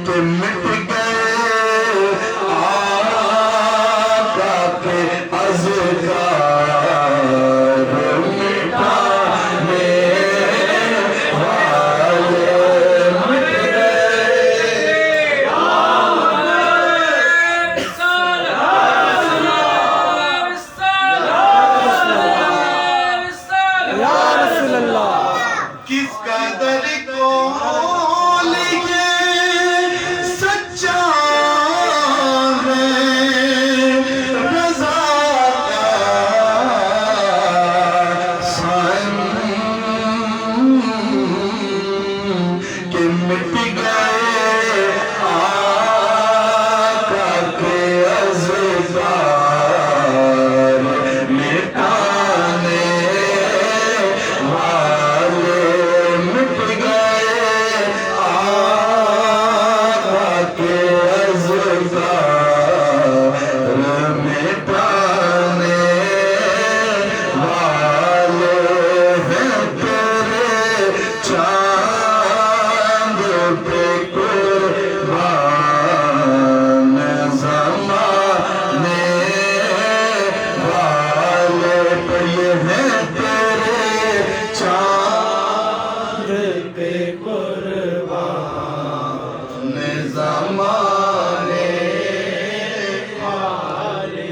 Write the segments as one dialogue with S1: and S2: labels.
S1: کہ مٹ گئے آقا کے اذکار مٹانے والے مٹ گئے
S2: یا رسول اللہ
S1: کس قدر قول یہ سچا ہے رضا کا سائن کہ مٹ گئے آقا کے اذکار مٹانے والے مٹ گئے آقا کے اذکار مٹانے والے ہیں تیرے چاند پہ قربان زمانے والے پہ یہ ہیں تیرے چاند پہ قربان زمانے والے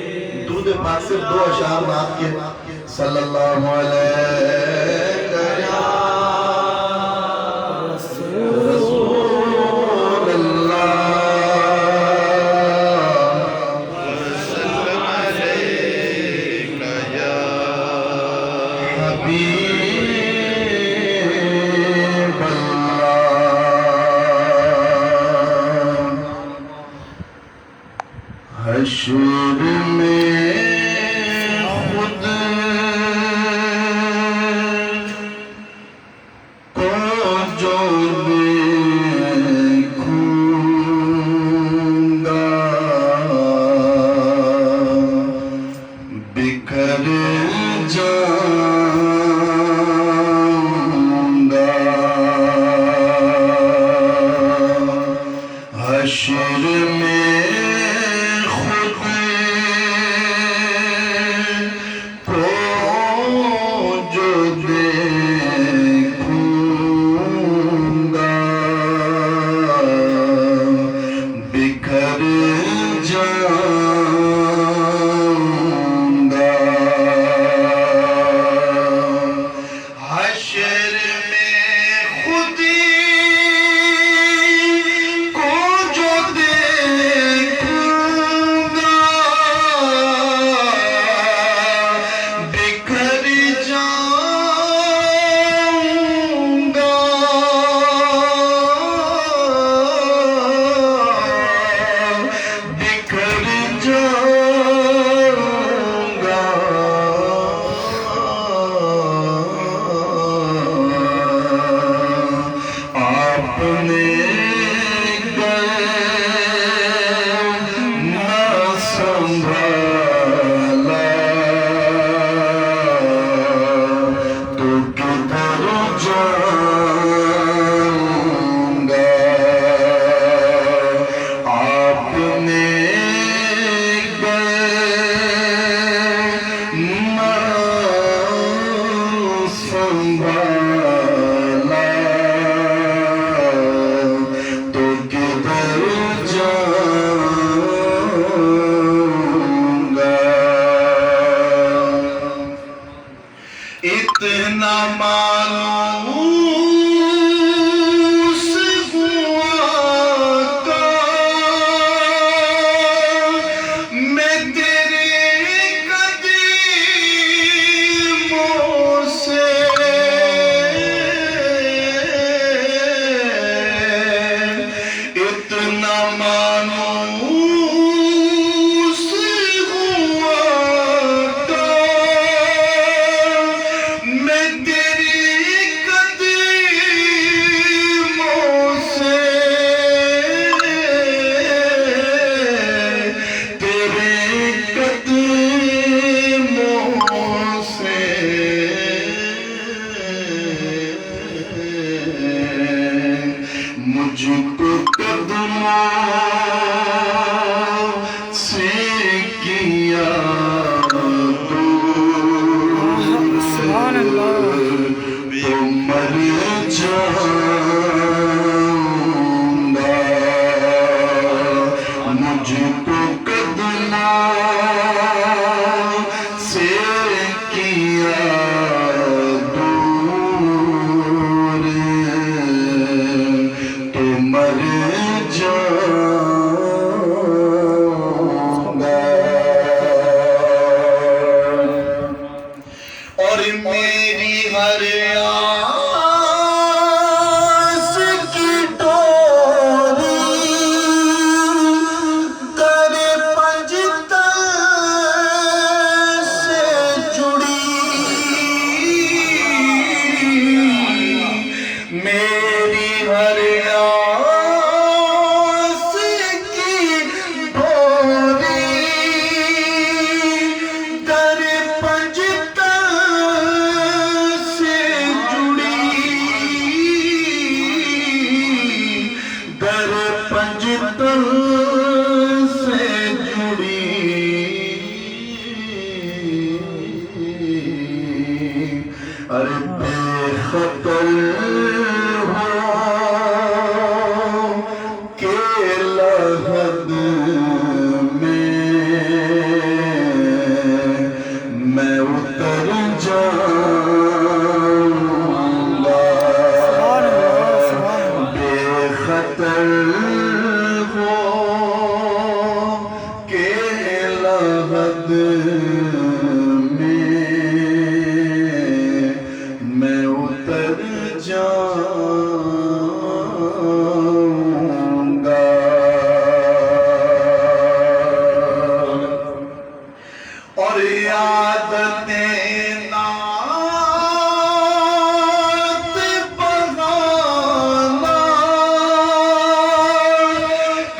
S1: دودھ پاک صرف دو اشعار نعت کے صلی اللہ علیہ رسول اللہ وسلم علیک یا حبیب اللہ حشر میں خود کو جو دیکھوں گا بکھر جاؤں گا حشر میں خود کو جو دیکھوں گا بکھر جاؤں گا حشر میں خود کو جو دیکھوں جاؤں گا اور میری ہر آس کی ڈوری در پنجتن سے جڑی میری ہر آس کی ڈوری در پنجتن سے جڑی در پنجتن سے جڑی ارے بے خطر ہو کہ لحد میں اتر جاؤں گا بے خطر ہو کہ لحد میں اتر جاؤں گا اور عادتیں نعت بہانا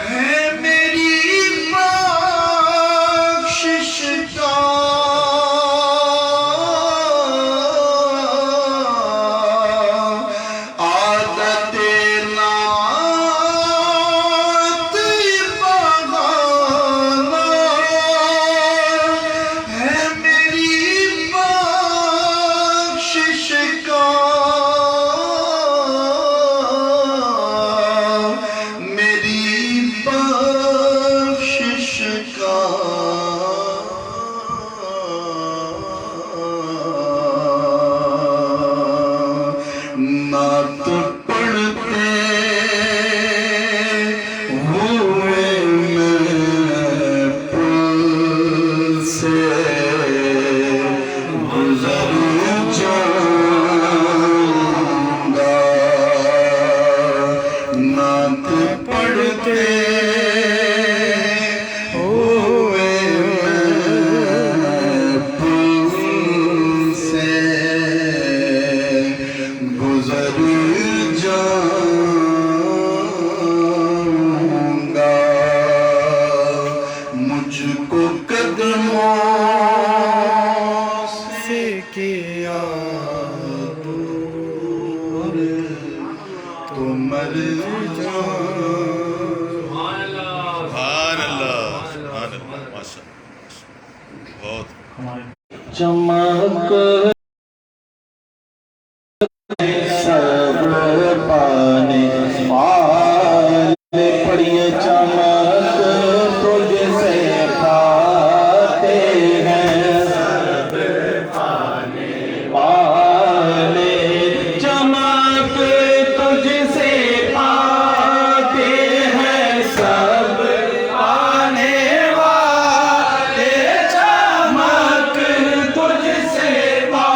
S1: ہے میری بخشش کا عادتیں نعت بہانا ہے میری بخشش کا میری بخشش کا نعت پڑھتے ہوئے میں پل سے گزر جاؤں گا نعت پڑھتے ہوئے میں پل سے گزر جاؤں گا مجھ کو قدموں سے کیا دور تو مر جاؤں
S3: سبحان اللہ سبحان اللہ ماشاء اللہ بہت
S1: چمک سب پانے والے پڑھیے چمک تجھ سے پاتے ہیں سب پانے والے چمک تجھ سے پاتے ہیں سب پانے والے چمک تجھ سے پاتے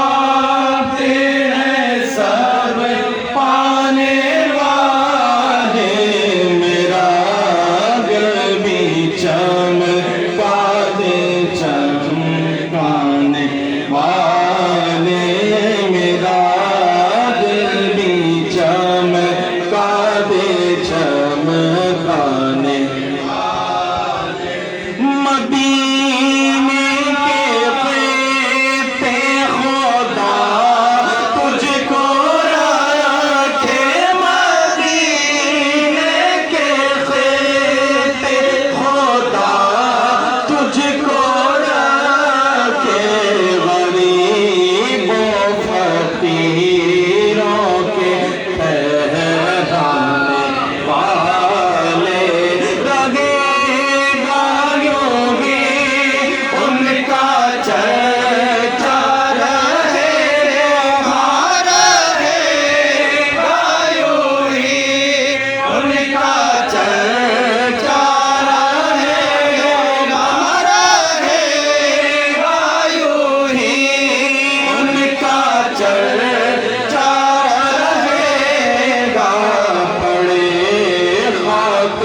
S4: خاک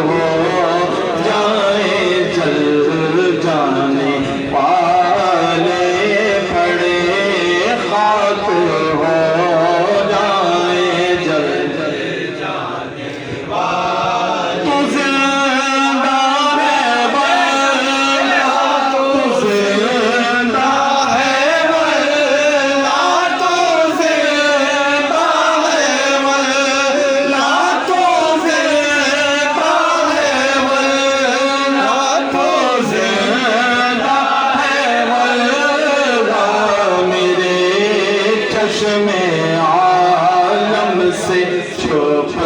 S4: ہو جائیں جل جانے والے پڑے خاک ہو جائیں جل جانے والے تو زندہ ہے واللہ تو زندہ ہے واللہ تو زندہ ہے واللہ تو زندہ ہے واللہ تو زندہ ہے واللہ میرے چشم عالم سے چھپ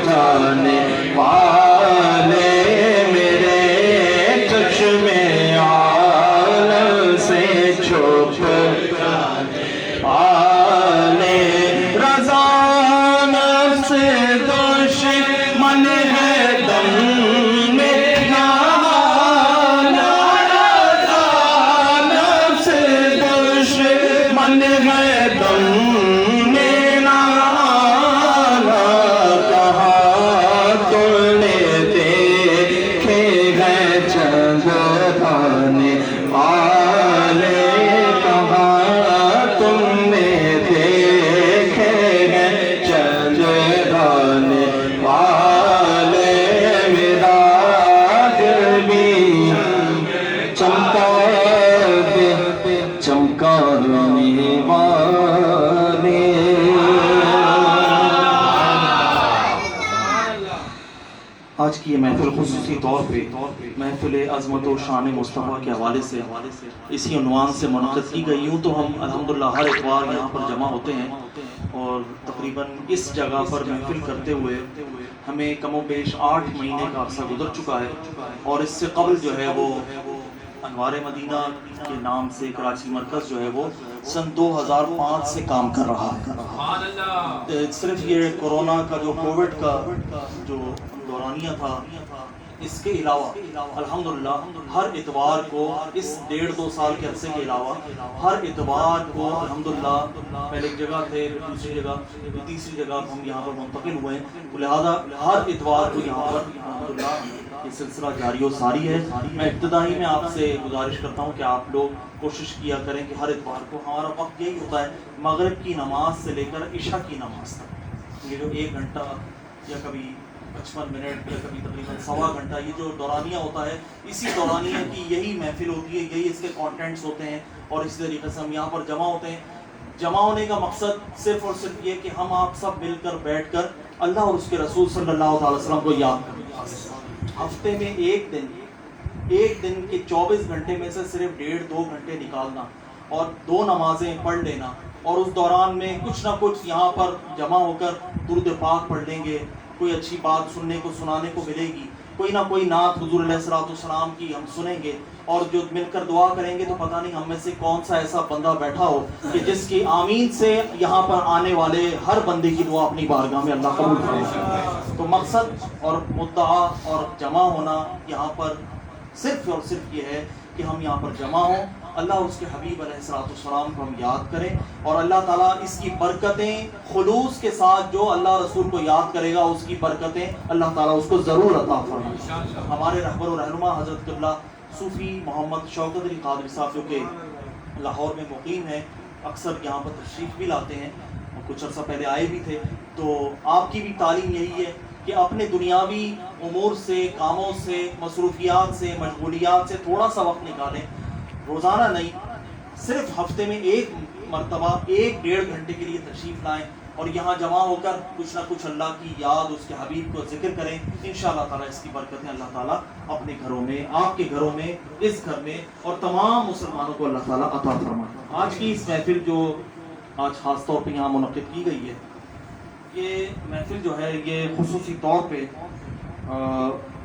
S4: جانے والے میرے چشم عالم سے چھپ جانے والے رضا نفس دشمن ہے دم میں رضا نفس دشمن ہے دم میں کہاں تم نے دیکھے ہیں چند دانے والے کہاں تم نے دیکھے ہیں چند دانے والے میرا دل بھی چمکا دے چمکانے والے آج کی یہ محفل خصوصی طور پہ محفل عظمت و شان مصطفیٰ کے حوالے سے اسی عنوان سے منعقد کی گئی. یوں تو ہم الحمدللہ ہر اتوار یہاں پر جمع ہوتے ہیں اور تقریباً اس جگہ پر محفل کرتے ہوئے ہمیں کم و بیش 8 مہینے کا عرصہ گزر چکا ہے اور اس سے قبل جو ہے وہ انوار مدینہ کے نام سے کراچی مرکز جو ہے وہ سن 2005 سے کام کر رہا ہے. صرف یہ کورونا کا جو کووڈ کا جو دورانیہ تھا اس کے علاوہ الحمدللہ ہر اتوار کو اس 1.5-2 سال کے عرصے کے علاوہ ہر اتوار کو الحمدللہ پہلے ایک جگہ تھے دوسری جگہ تیسری جگہ ہم یہاں پر منتقل ہوئے ہیں لہذا ہر اتوار کو یہاں پر الحمدللہ یہ سلسلہ جاری و ساری ہے. میں ابتدائی میں آپ سے گزارش کرتا ہوں کہ آپ لوگ کوشش کیا کریں کہ ہر اتوار کو ہمارا وقت یہی ہوتا ہے مغرب کی نماز سے لے کر عشاء کی نماز تک. یہ جو 1 گھنٹہ یا کبھی 55 منٹ یا کبھی تقریباً 1.25 گھنٹہ یہ جو دورانیہ ہوتا ہے اسی دورانیہ کی یہی محفل ہوتی ہے, یہی اس کے کانٹینٹس ہوتے ہیں اور اسی طریقے سے ہم یہاں پر جمع ہوتے ہیں. جمع ہونے کا مقصد صرف اور صرف یہ کہ ہم آپ سب مل کر بیٹھ کر اللہ اور اس کے رسول صلی اللہ علیہ وسلم کو یاد کریں. ہفتے میں ایک دن کے 24 گھنٹے میں سے صرف 1.5-2 گھنٹے نکالنا اور 2 نمازیں پڑھ لینا اور اس دوران میں کچھ نہ کچھ یہاں پر جمع ہو کر درود پاک پڑھ لیں گے, کوئی اچھی بات سننے کو سنانے کو ملے گی, کوئی نہ کوئی نعت حضور علیہ الصلوۃ والسلام کی ہم سنیں گے اور جو مل کر دعا کریں گے تو پتہ نہیں ہم میں سے کون سا ایسا بندہ بیٹھا ہو کہ جس کی آمین سے یہاں پر آنے والے ہر بندے کی دعا اپنی بارگاہ میں اللہ قبول کرے. تو مقصد اور مدعا اور جمع ہونا یہاں پر صرف اور صرف یہ ہے کہ ہم یہاں پر جمع ہوں, اللہ اور اس کے حبیب علیہ الصلوۃ والسلام کو ہم یاد کریں اور اللہ تعالیٰ اس کی برکتیں خلوص کے ساتھ جو اللہ رسول کو یاد کرے گا اس کی برکتیں اللہ تعالیٰ اس کو ضرور عطا فرمائے. ہمارے رہبر و رہنما حضرت قبلہ صوفی محمد شوکت علی قادری صاحب جو کہ لاہور میں مقیم ہیں, اکثر یہاں پر تشریف بھی لاتے ہیں اور کچھ عرصہ پہلے آئے بھی تھے. تو آپ کی بھی تعلیم یہی ہے کہ اپنے دنیاوی امور سے, کاموں سے, مصروفیات سے, مشغولیات سے تھوڑا سا وقت نکالیں, روزانہ نہیں صرف ہفتے میں ایک مرتبہ 1-1.5 گھنٹے کے لیے تشریف لائیں اور یہاں جمع ہو کر کچھ نہ کچھ اللہ کی یاد, اس کے حبیب کو ذکر کریں. انشاءاللہ تعالیٰ اس کی برکتیں اللہ تعالیٰ اپنے گھروں میں, آپ کے گھروں میں, اس گھر میں اور تمام مسلمانوں کو اللہ تعالیٰ عطا فرمائے. آج کی اس محفل جو آج خاص طور پہ یہاں منعقد کی گئی ہے, یہ محفل جو ہے یہ خصوصی طور پہ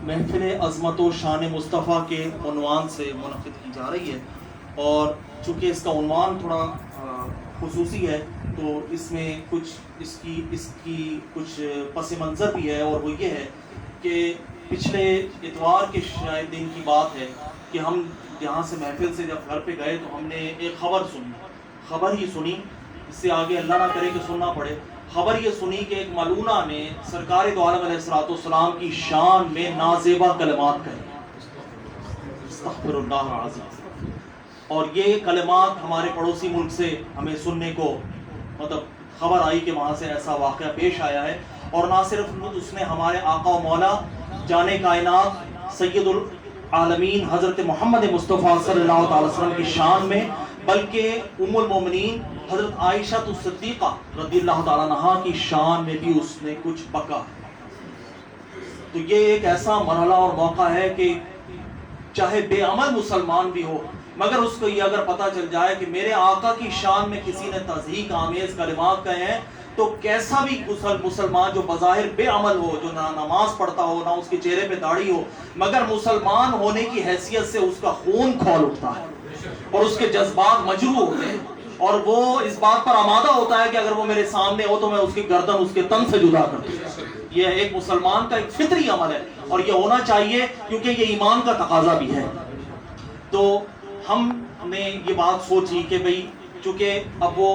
S4: محفل عظمت و شان مصطفیٰ کے عنوان سے منعقد کی جا رہی ہے اور چونکہ اس کا عنوان تھوڑا خصوصی ہے تو اس میں کچھ اس کی کچھ پس منظر بھی ہے اور وہ یہ ہے کہ پچھلے اتوار کے شاید دن کی بات ہے کہ ہم یہاں سے محفل سے جب گھر پہ گئے تو ہم نے ایک خبر ہی سنی, اس سے آگے اللہ نہ کرے کہ سننا پڑے. خبر یہ سنی کہ ایک ملونہ نے سرکار دو عالم علیہ السلام کی شان میں نازیبا کلمات کہے، استغفر اللہ العظیم، اور یہ کلمات ہمارے پڑوسی ملک سے ہمیں سننے کو مطلب خبر آئی کہ وہاں سے ایسا واقعہ پیش آیا ہے. اور نہ صرف اس نے ہمارے آقا و مولا جان کائنات سید العالمین حضرت محمد مصطفیٰ صلی اللہ تعالی وسلم کی شان میں، بلکہ ام المومنین حضرت عائشہ الصدیقہ رضی اللہ تعالیٰ عنہا کی شان میں بھی اس نے کچھ بکا. تو یہ ایک ایسا مرحلہ اور موقع ہے کہ چاہے بے عمل مسلمان بھی ہو، مگر اس کو یہ اگر پتہ چل جائے کہ میرے آقا کی شان میں کسی نے تضحیک آمیز کلمات کہے ہیں، تو کیسا بھی مسلمان جو بظاہر بے عمل ہو، جو نہ نماز پڑھتا ہو، نہ اس کے چہرے پہ داڑھی ہو، مگر مسلمان ہونے کی حیثیت سے اس کا خون کھول اٹھتا ہے اور اس کے جذبات مجروح ہوتے ہیں، اور وہ اس بات پر آمادہ ہوتا ہے کہ اگر وہ میرے سامنے ہو تو میں اس کی گردن اس کے تن سے جدا کر دوں. یہ ایک مسلمان کا ایک فطری عمل ہے اور یہ ہونا چاہیے کیونکہ یہ ایمان کا تقاضا بھی ہے. تو ہم نے یہ بات سوچی کہ بھئی چونکہ اب وہ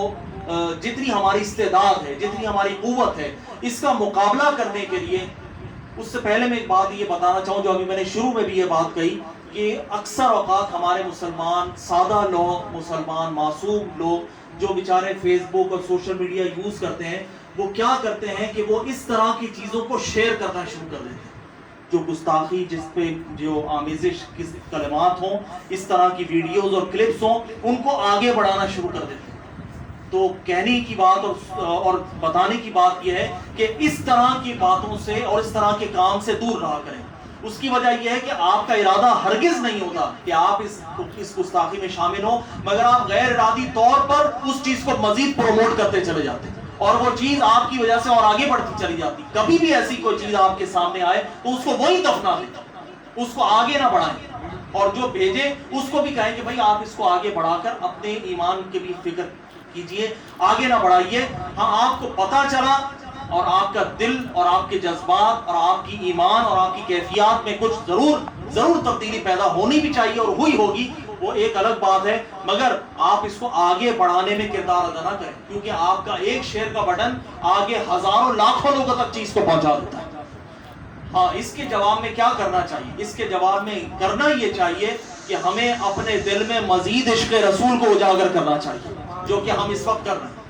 S4: جتنی ہماری استعداد ہے، جتنی ہماری قوت ہے، اس کا مقابلہ کرنے کے لیے، اس سے پہلے میں ایک بات یہ بتانا چاہوں جو ابھی میں نے شروع میں بھی یہ بات کہی کہ اکثر اوقات ہمارے مسلمان سادہ لوگ، مسلمان معصوم لوگ جو بیچارے فیس بک اور سوشل میڈیا یوز کرتے ہیں، وہ کیا کرتے ہیں کہ وہ اس طرح کی چیزوں کو شیئر کرنا شروع کر دیتے ہیں، جو گستاخی، جس پہ جو آمیزش کلمات ہوں، اس طرح کی ویڈیوز اور کلپس ہوں، ان کو آگے بڑھانا شروع کر دیتے ہیں. تو کہنے کی بات اور بتانے کی بات یہ ہے کہ اس طرح کی باتوں سے اور اس طرح کے کام سے دور رہا کریں. اس کی وجہ یہ ہے کہ آپ کا ارادہ ہرگز نہیں ہوتا کہ آپ اس گستاخی میں شامل ہوں، مگر آپ غیر ارادی طور پر اس چیز کو مزید پروموٹ کرتے چلے جاتے ہیں اور وہ چیز آپ کی وجہ سے اور آگے بڑھتی چلی جاتی. کبھی بھی ایسی کوئی چیز آپ کے سامنے آئے تو اس کو وہی دفنا دیں، اس کو آگے نہ بڑھائیں، اور جو بھیجے اس کو بھی کہیں کہ بھائی آپ اس کو آگے بڑھا کر اپنے ایمان کی بھی فکر کیجئے، آگے نہ بڑھائیے. ہاں آپ کو پتا چلا اور آپ کا دل اور آپ کے جذبات اور آپ کی ایمان اور آپ کی کیفیات میں کچھ ضرور تبدیلی پیدا ہونی بھی چاہیے اور ہوئی ہوگی، وہ ایک الگ بات ہے، مگر آپ اس کو آگے بڑھانے میں کردار ادا نہ کریں، کیونکہ آپ کا ایک شیئر کا بٹن آگے ہزاروں لاکھوں لوگوں تک چیز کو پہنچا دیتا ہے. ہاں اس کے جواب میں کیا کرنا چاہیے؟ اس کے جواب میں کرنا یہ چاہیے کہ ہمیں اپنے دل میں مزید عشق رسول کو اجاگر کرنا چاہیے، جو کہ ہم اس وقت کر رہے ہیں.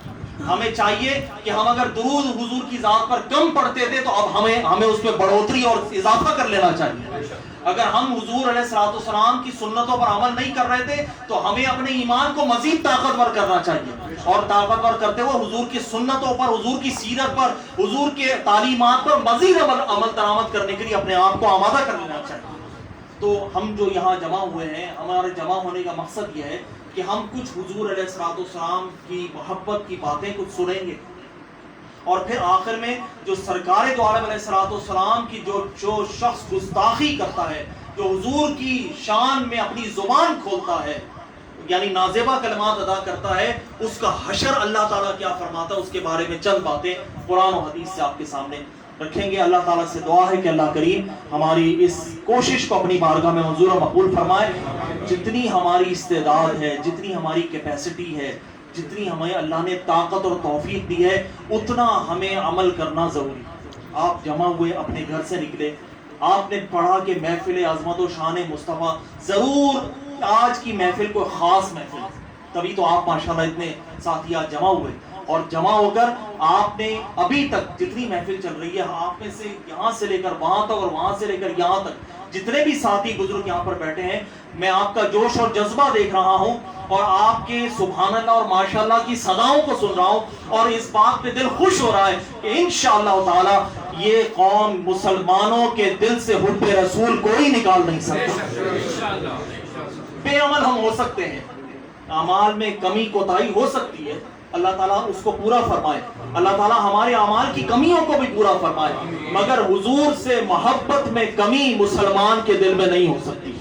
S4: ہمیں چاہیے کہ ہم اگر درود حضور کی ذات پر کم پڑھتے تھے تو اب ہمیں اس میں بڑھوتری اور اضافہ کر لینا چاہیے. اگر ہم حضور علیہ الصلوۃ والسلام کی سنتوں پر عمل نہیں کر رہے تھے تو ہمیں اپنے ایمان کو مزید طاقتور کرنا چاہیے، اور طاقتور کرتے ہوئے حضور کی سنتوں پر، حضور کی سیرت پر، حضور کے تعلیمات پر مزید عمل درآمد کرنے کے لیے اپنے آپ کو آمادہ کر لینا چاہیے. تو ہم جو یہاں جمع ہوئے ہیں، ہمارے جمع ہونے کا مقصد یہ ہے کہ ہم کچھ حضور علیہ الصلوۃ والسلام کی محبت کی باتیں کچھ سنیں گے، اور پھر آخر میں جو سرکار دو عالم علیہ الصلوۃ والسلام کی جو شخص گستاخی کرتا ہے، جو حضور کی شان میں اپنی زبان کھولتا ہے، یعنی نازیبا کلمات ادا کرتا ہے، اس کا حشر اللہ تعالیٰ کیا فرماتا ہے، اس کے بارے میں چند باتیں قرآن و حدیث سے آپ کے سامنے رکھیں گے. اللہ تعالیٰ سے دعا ہے کہ اللہ کریم ہماری اس کوشش کو اپنی بارگاہ میں منظور و مقبول فرمائے. جتنی ہماری استعداد ہے، جتنی ہماری کیپیسٹی ہے، جتنی ہمیں اللہ نے طاقت اور توفیق دی ہے، اتنا ہمیں عمل کرنا ضروری. آپ جمع ہوئے، اپنے گھر سے نکلے، آپ نے پڑھا کہ محفل عظمت و شان مصطفیٰ، ضرور آج کی محفل کوئی خاص محفل ہے، تبھی تو آپ ماشاءاللہ اتنے ساتھیات جمع ہوئے، اور جمع ہو کر آپ نے ابھی تک جتنی محفل چل رہی ہے، آپ میں سے یہاں سے لے کر وہاں تک اور وہاں سے لے کر یہاں تک جتنے بھی ساتھی بزرگ یہاں پر بیٹھے ہیں، میں آپ کا جوش اور جذبہ دیکھ رہا ہوں اور آپ کے سبحان اللہ اور ماشاءاللہ کی صداؤں کو سن رہا ہوں، اور اس بات پہ دل خوش ہو رہا ہے کہ انشاءاللہ تعالی یہ قوم مسلمانوں کے دل سے حب رسول کوئی نکال نہیں سکتا. بے عمل ہم ہو سکتے ہیں، اعمال میں کمی کوتاہی ہو سکتی ہے، اللہ تعالیٰ اس کو پورا فرمائے، اللہ تعالیٰ ہمارے اعمال کی کمیوں کو بھی پورا فرمائے، مگر حضور سے محبت میں کمی مسلمان کے دل میں نہیں ہو سکتی.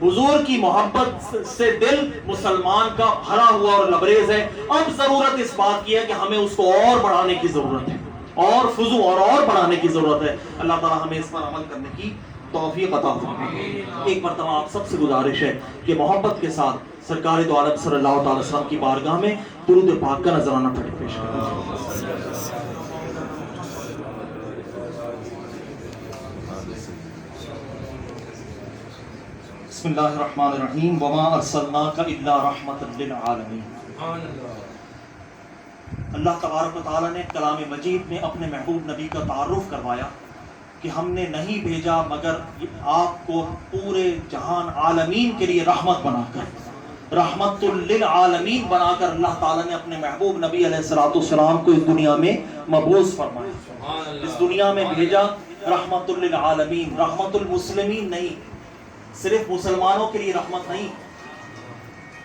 S4: حضور کی محبت سے دل مسلمان کا بھرا ہوا اور لبریز ہے. اب ضرورت اس بات کی ہے کہ ہمیں اس کو اور بڑھانے کی ضرورت ہے، اور فضو اور بڑھانے کی ضرورت ہے. اللہ تعالیٰ ہمیں اس پر عمل کرنے کی توفیق عطا فرمائے. ایک مرتبہ آپ سب سے گزارش ہے کہ محبت کے ساتھ سرکار دو عالم صلی اللہ تعالی وسلم کی بارگاہ میں درود پاک کا نذرانہ پڑھیں. پیش کریں. بسم اللہ الرحمن الرحیم وما ارسلناک الا رحمۃ للعالمین. اللہ تبارک و تعالیٰ نے کلام مجید میں اپنے محبوب نبی کا تعارف کروایا کہ ہم نے نہیں بھیجا مگر آپ کو پورے جہان عالمین کے لیے رحمت بنا کر، رحمت للعالمین بنا کر اللہ تعالیٰ نے اپنے محبوب نبی علیہ الصلوۃ والسلام کو اس دنیا میں مبعوث فرمایا، اس دنیا میں بھیجا رحمت للعالمین، رحمت المسلمین نہیں، صرف مسلمانوں کے لیے رحمت نہیں،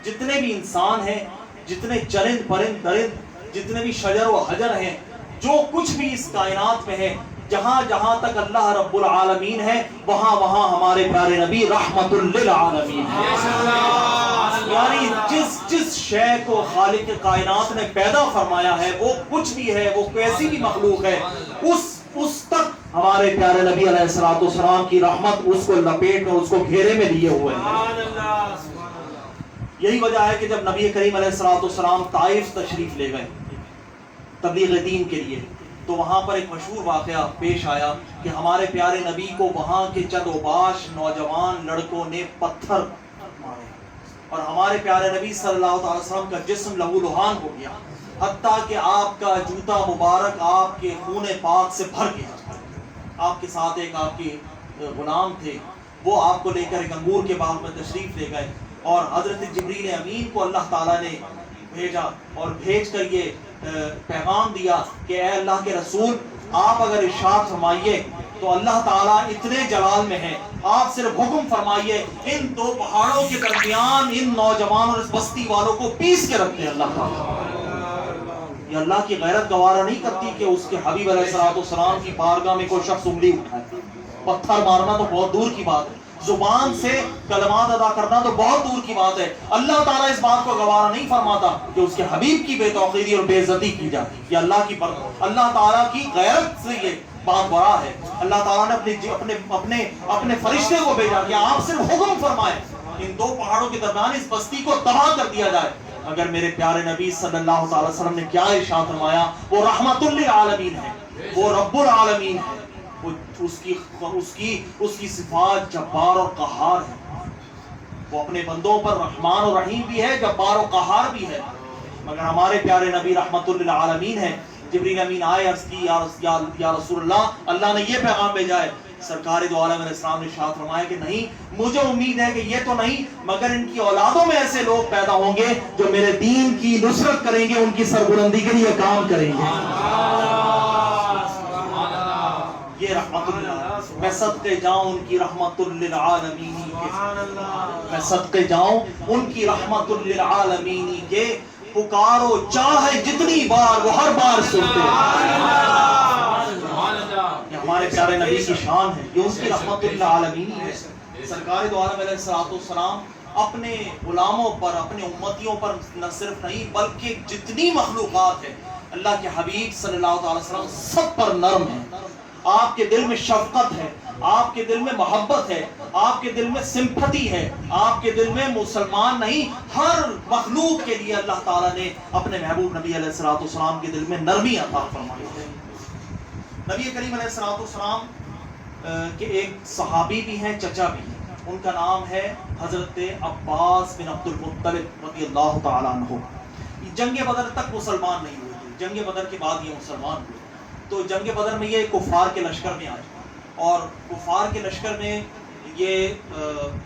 S4: جتنے بھی انسان ہیں، جتنے چرند پرند درند، جتنے بھی شجر و حجر ہیں، جو کچھ بھی اس کائنات میں ہے، جہاں جہاں تک اللہ رب العالمین ہے وہاں وہاں ہمارے پیارے نبی رحمت للعالمین ہے. یعنی جس شے کو خالق کائنات نے پیدا فرمایا ہے، وہ کچھ بھی ہے، وہ کیسی بھی مخلوق ہے، اس تک ہمارے پیارے نبی علیہ الصلوۃ والسلام کی رحمت اس کو لپیٹ میں، اس کو گھیرے میں لیے ہوئے ہیں. یہی وجہ ہے کہ جب نبی کریم علیہ الصلوۃ والسلام طائف تشریف لے گئے تبلیغ دین کے لیے، تو وہاں پر ایک مشہور واقعہ پیش آیا کہ ہمارے پیارے نبی کو وہاں کے چند اوباش نوجوان لڑکوں نے پتھر مارے اور ہمارے پیارے نبی صلی اللہ علیہ وسلم کا جسم لہو لہان ہو گیا، حتیٰ کہ آپ کا جوتا مبارک آپ کے خون پاک سے بھر گیا. آپ کے ساتھ ایک آپ کے غلام تھے، وہ آپ کو لے کر ایک انگور کے باغ میں تشریف لے گئے اور حضرت جبریل امین کو اللہ تعالیٰ نے بھیجا اور بھیج کر یہ پیغام دیا کہ اے اللہ کے رسول، آپ اگر ارشاد فرمائیے تو اللہ تعالیٰ اتنے جلال میں ہے، آپ صرف حکم فرمائیے، ان دو پہاڑوں کے درمیان ان نوجوان اور اس بستی والوں کو پیس کے رکھتے ہیں. اللہ تعالیٰ یہ اللہ کی غیرت گوارا نہیں کرتی کہ اس کے حبیب علیہ الصلوۃ والسلام کی بارگاہ میں کوئی شخص انگلی اٹھائے. پتھر مارنا تو بہت دور کی بات ہے، زبان سے کلمات ادا کرنا تو بہت دور کی بات ہے. اللہ تعالیٰ اس بات کو گوارا نہیں فرماتا کہ اس کے حبیب کی بے توقیری اور بے عزتی کی جائے. یہ اللہ تعالیٰ کی غیرت سے یہ بات بڑا ہے. اللہ تعالیٰ نے اپنے فرشتے کو بھیجا کہ آپ صرف حکم فرمائیں، ان دو پہاڑوں کے درمیان اس بستی کو تباہ کر دیا جائے. اگر میرے پیارے نبی صلی اللہ تعالی وسلم نے کیا ارشاد فرمایا، وہ رحمت للعالمین ہے، وہ رب العالمین ہے، اس کی صفات جبار اور قہار ہے. وہ اپنے بندوں پر رحمان اور رحیم بھی ہے، جبار و قہار بھی ہے. مگر ہمارے پیارے نبی رحمت للعالمین ہے. جبریل امین آئے، عرض کی یا رسول اللہ، اللہ نے یہ پیغام بھیجا ہے. سرکار دو عالم علیہ السلام نے ارشاد فرمایا کہ نہیں، مجھے امید ہے کہ یہ تو نہیں مگر ان کی اولادوں میں ایسے لوگ پیدا ہوں گے جو میرے دین کی نصرت کریں گے، ان کی سربلندی کے لیے کام کریں گے. یہ رحمت اللہ، میں صدقے جاؤں ان کی رحمت للعالمین کے، میں صدقے جاؤں ان کی رحمت للعالمین کے. پکارو چاہے جتنی بار وہ ہر بار سنتے ہیں. یہ ہمارے پیارے نبی کی شان ہے، یہ اس کی رحمت للعالمین ہے. سرکار دو عالم علیہ السلام اپنے غلاموں پر، اپنے امتیوں پر نہ صرف نہیں بلکہ جتنی مخلوقات ہیں اللہ کے حبیب صلی اللہ علیہ وسلم سب پر نرم ہے. آپ کے دل میں شفقت ہے، آپ کے دل میں محبت ہے، آپ کے دل میں سمپتھی ہے، آپ کے دل میں مسلمان نہیں ہر مخلوق کے لیے اللہ تعالیٰ نے اپنے محبوب نبی علیہ الصلوۃ والسلام کے دل میں نرمی عطا فرمائی ہے. نبی کریم علیہ الصلوۃ والسلام کے ایک صحابی بھی ہیں، چچا بھی ہیں، ان کا نام ہے حضرت عباس بن عبد المطلب رضی اللہ تعالیٰ عنہ. جنگ بدر تک مسلمان نہیں ہوئے تھے، جنگ بدر کے بعد یہ مسلمان ہوئے. تو جنگ بدر میں یہ کفار کے لشکر میں آئے اور کفار کے لشکر میں یہ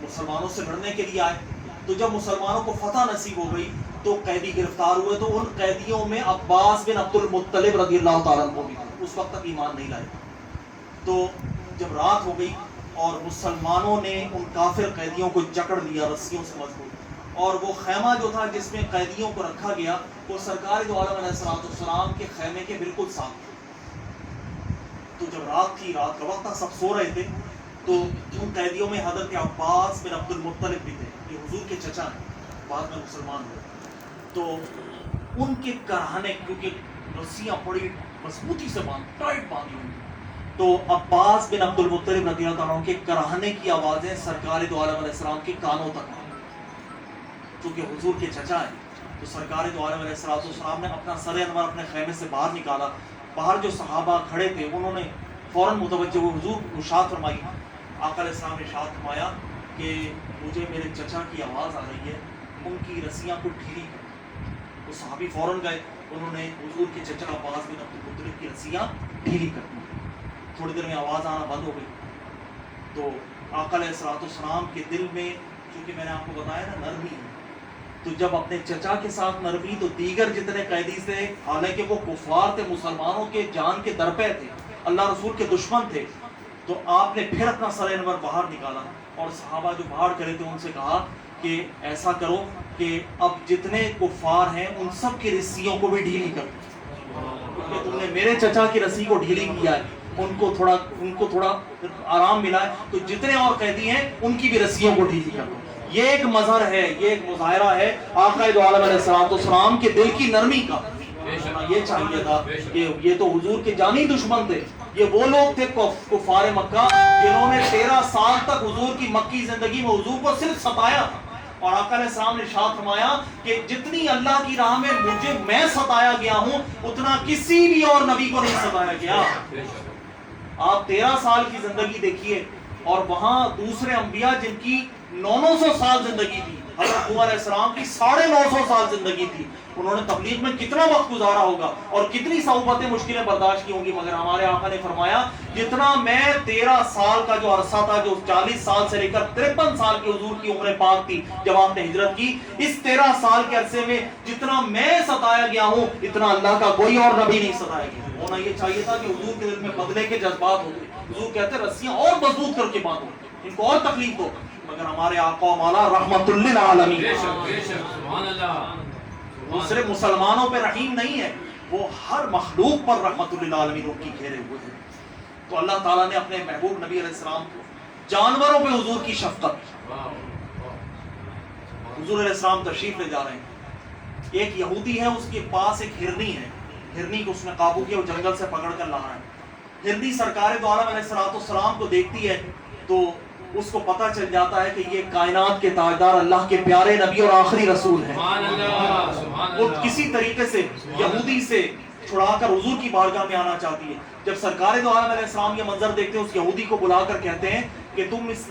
S4: مسلمانوں سے لڑنے کے لیے آئے. تو جب مسلمانوں کو فتح نصیب ہو گئی تو قیدی گرفتار ہوئے. تو ان قیدیوں میں عباس بن عبد المطلب رضی اللہ تعالیٰ عنہ بھی تھے. اس وقت تک ایمان نہیں لائے. تو جب رات ہو گئی اور مسلمانوں نے ان کافر قیدیوں کو جکڑ لیا رسیوں سے مضبوط، اور وہ خیمہ جو تھا جس میں قیدیوں کو رکھا گیا وہ سرکار دو عالم علیہ السلام کے خیمے کے بالکل ساتھ. تو جب رات تھی، رات کا وقت تھا، سب سو رہے تھے، تو ان قیدیوں میں حضرت عباس بن عبد المطلب بھی تھے، یہ حضور کے چچا ہیں، بعد میں مسلمان ہوئے. تو ان کے کراہنے، کیونکہ رسیاں بڑی مضبوطی سے ٹائٹ باندھی ہوئی، تو عباس بن عبد المطلب رضی اللہ عنہ کے کراہنے کی آوازیں سرکار دو عالم علیہ السلام کے کانوں تک آئیں. چونکہ حضور کے چچا ہیں تو سرکار دو عالم علیہ السلام نے اپنا سر انور اپنے خیمے سے باہر نکالا. باہر جو صحابہ کھڑے تھے انہوں نے فوراً متوجہ ہوئے، حضور ارشاد فرمائی. آقا علیہ السلام نے ارشاد فرمایا کہ مجھے میرے چچا کی آواز آ رہی ہے، ان کی رسیاں کو ڈھیلی کر۔ وہ صحابی فوراً گئے، انہوں نے حضور کے چچا عباس بن عبد المطلب کی رسیاں ڈھیلی کر دی۔ تھوڑی دیر میں آواز آنا بند ہو گئی تو آقا علیہ الصلوۃ والسلام کے دل میں، چونکہ میں نے آپ کو بتایا نا نرمی ہے، تو جب اپنے چچا کے ساتھ نرمی تو دیگر جتنے قیدی تھے، حالانکہ وہ کفار تھے، مسلمانوں کے جان کے درپے تھے، اللہ رسول کے دشمن تھے، تو آپ نے پھر اپنا سر انور باہر نکالا اور صحابہ جو باہر کھڑے تھے ان سے کہا کہ ایسا کرو کہ اب جتنے کفار ہیں ان سب کی رسیوں کو بھی ڈھیلی کر دو، کیونکہ تم نے میرے چچا کی رسی کو ڈھیلی کیا ہے، ان کو تھوڑا آرام ملا ہے، تو جتنے اور قیدی ہیں ان کی بھی رسیوں کو ڈھیلی کر دو۔ یہ ایک مظہر ہے، یہ ایک مظاہرہ ہے آقا دو عالم علیہ الصلوۃ والسلام کے دل کی نرمی کا۔ یہ چاہیے تھا کہ یہ تو حضور کے جانی دشمن تھے، یہ وہ لوگ تھے کفار مکہ جنہوں نے 13 سال تک حضور کی مکی زندگی میں حضور کو صرف ستایا تھا، اور آقا علیہ السلام نے ارشاد فرمایا کہ جتنی اللہ کی راہ میں میں ستایا گیا ہوں اتنا کسی بھی اور نبی کو نہیں ستایا گیا۔ آپ 13 سال کی زندگی دیکھیے، اور وہاں دوسرے انبیاء جن کی 900 سال زندگی تھی، حضرت نوح علیہ السلام کی 950 سال زندگی تھی، انہوں نے تبلیغ میں کتنا وقت گزارا ہوگا اور کتنی صعوبتیں مشکلیں برداشت کی ہوں گی، مگر ہمارے آقا نے فرمایا جتنا میں 13 سال کا جو عرصہ تھا، جو 40 سال سے لے کر 53 سال کی حضور کی عمر پاک تھی جب آپ نے ہجرت کی، اس 13 سال کے عرصے میں جتنا میں ستایا گیا ہوں اتنا اللہ کا کوئی اور نبی نہیں ستایا گیا۔ ہونا یہ چاہیے تھا کہ حضور کے دل میں بدلے کے جذبات ہوتے، حضور کہتے رسیاں اور مضبوط کر کے باندھو، ان کو اور تکلیف دو، مگر ہمارے آقا و مولا رحمت للعالمین وہ صرف مسلمانوں پہ رحیم نہیں ہے، وہ ہر مخلوق پر رحمت للعالمین کی گھیرے ہوئے ہیں۔ تو اللہ تعالیٰ نے اپنے محبوب نبی علیہ السلام کو جانوروں پہ حضور کی شفقت، حضور علیہ السلام تشریف لے جا رہے ہیں، ایک یہودی ہے، اس کے پاس ایک ہرنی ہے، ہرنی کو اس نے قابو کیا، وہ جنگل سے پکڑ کر لا رہا ہے۔ ہرنی سرکار دو عالم علیہ السلام کو دیکھتی ہے تو اس کو پتہ چل جاتا ہے کہ یہ کائنات کے تاجدار اللہ کے پیارے نبی اور آخری رسول ہیں۔ وہ کسی طریقے سے یہودی سے چھڑا کر حضور کی بارگاہ میں آنا چاہتی ہے۔ جب سرکار دو عالم علیہ السلام یہ منظر دیکھتے ہیں، اس یہودی کو بلا کر کہتے ہیں کہ تم اس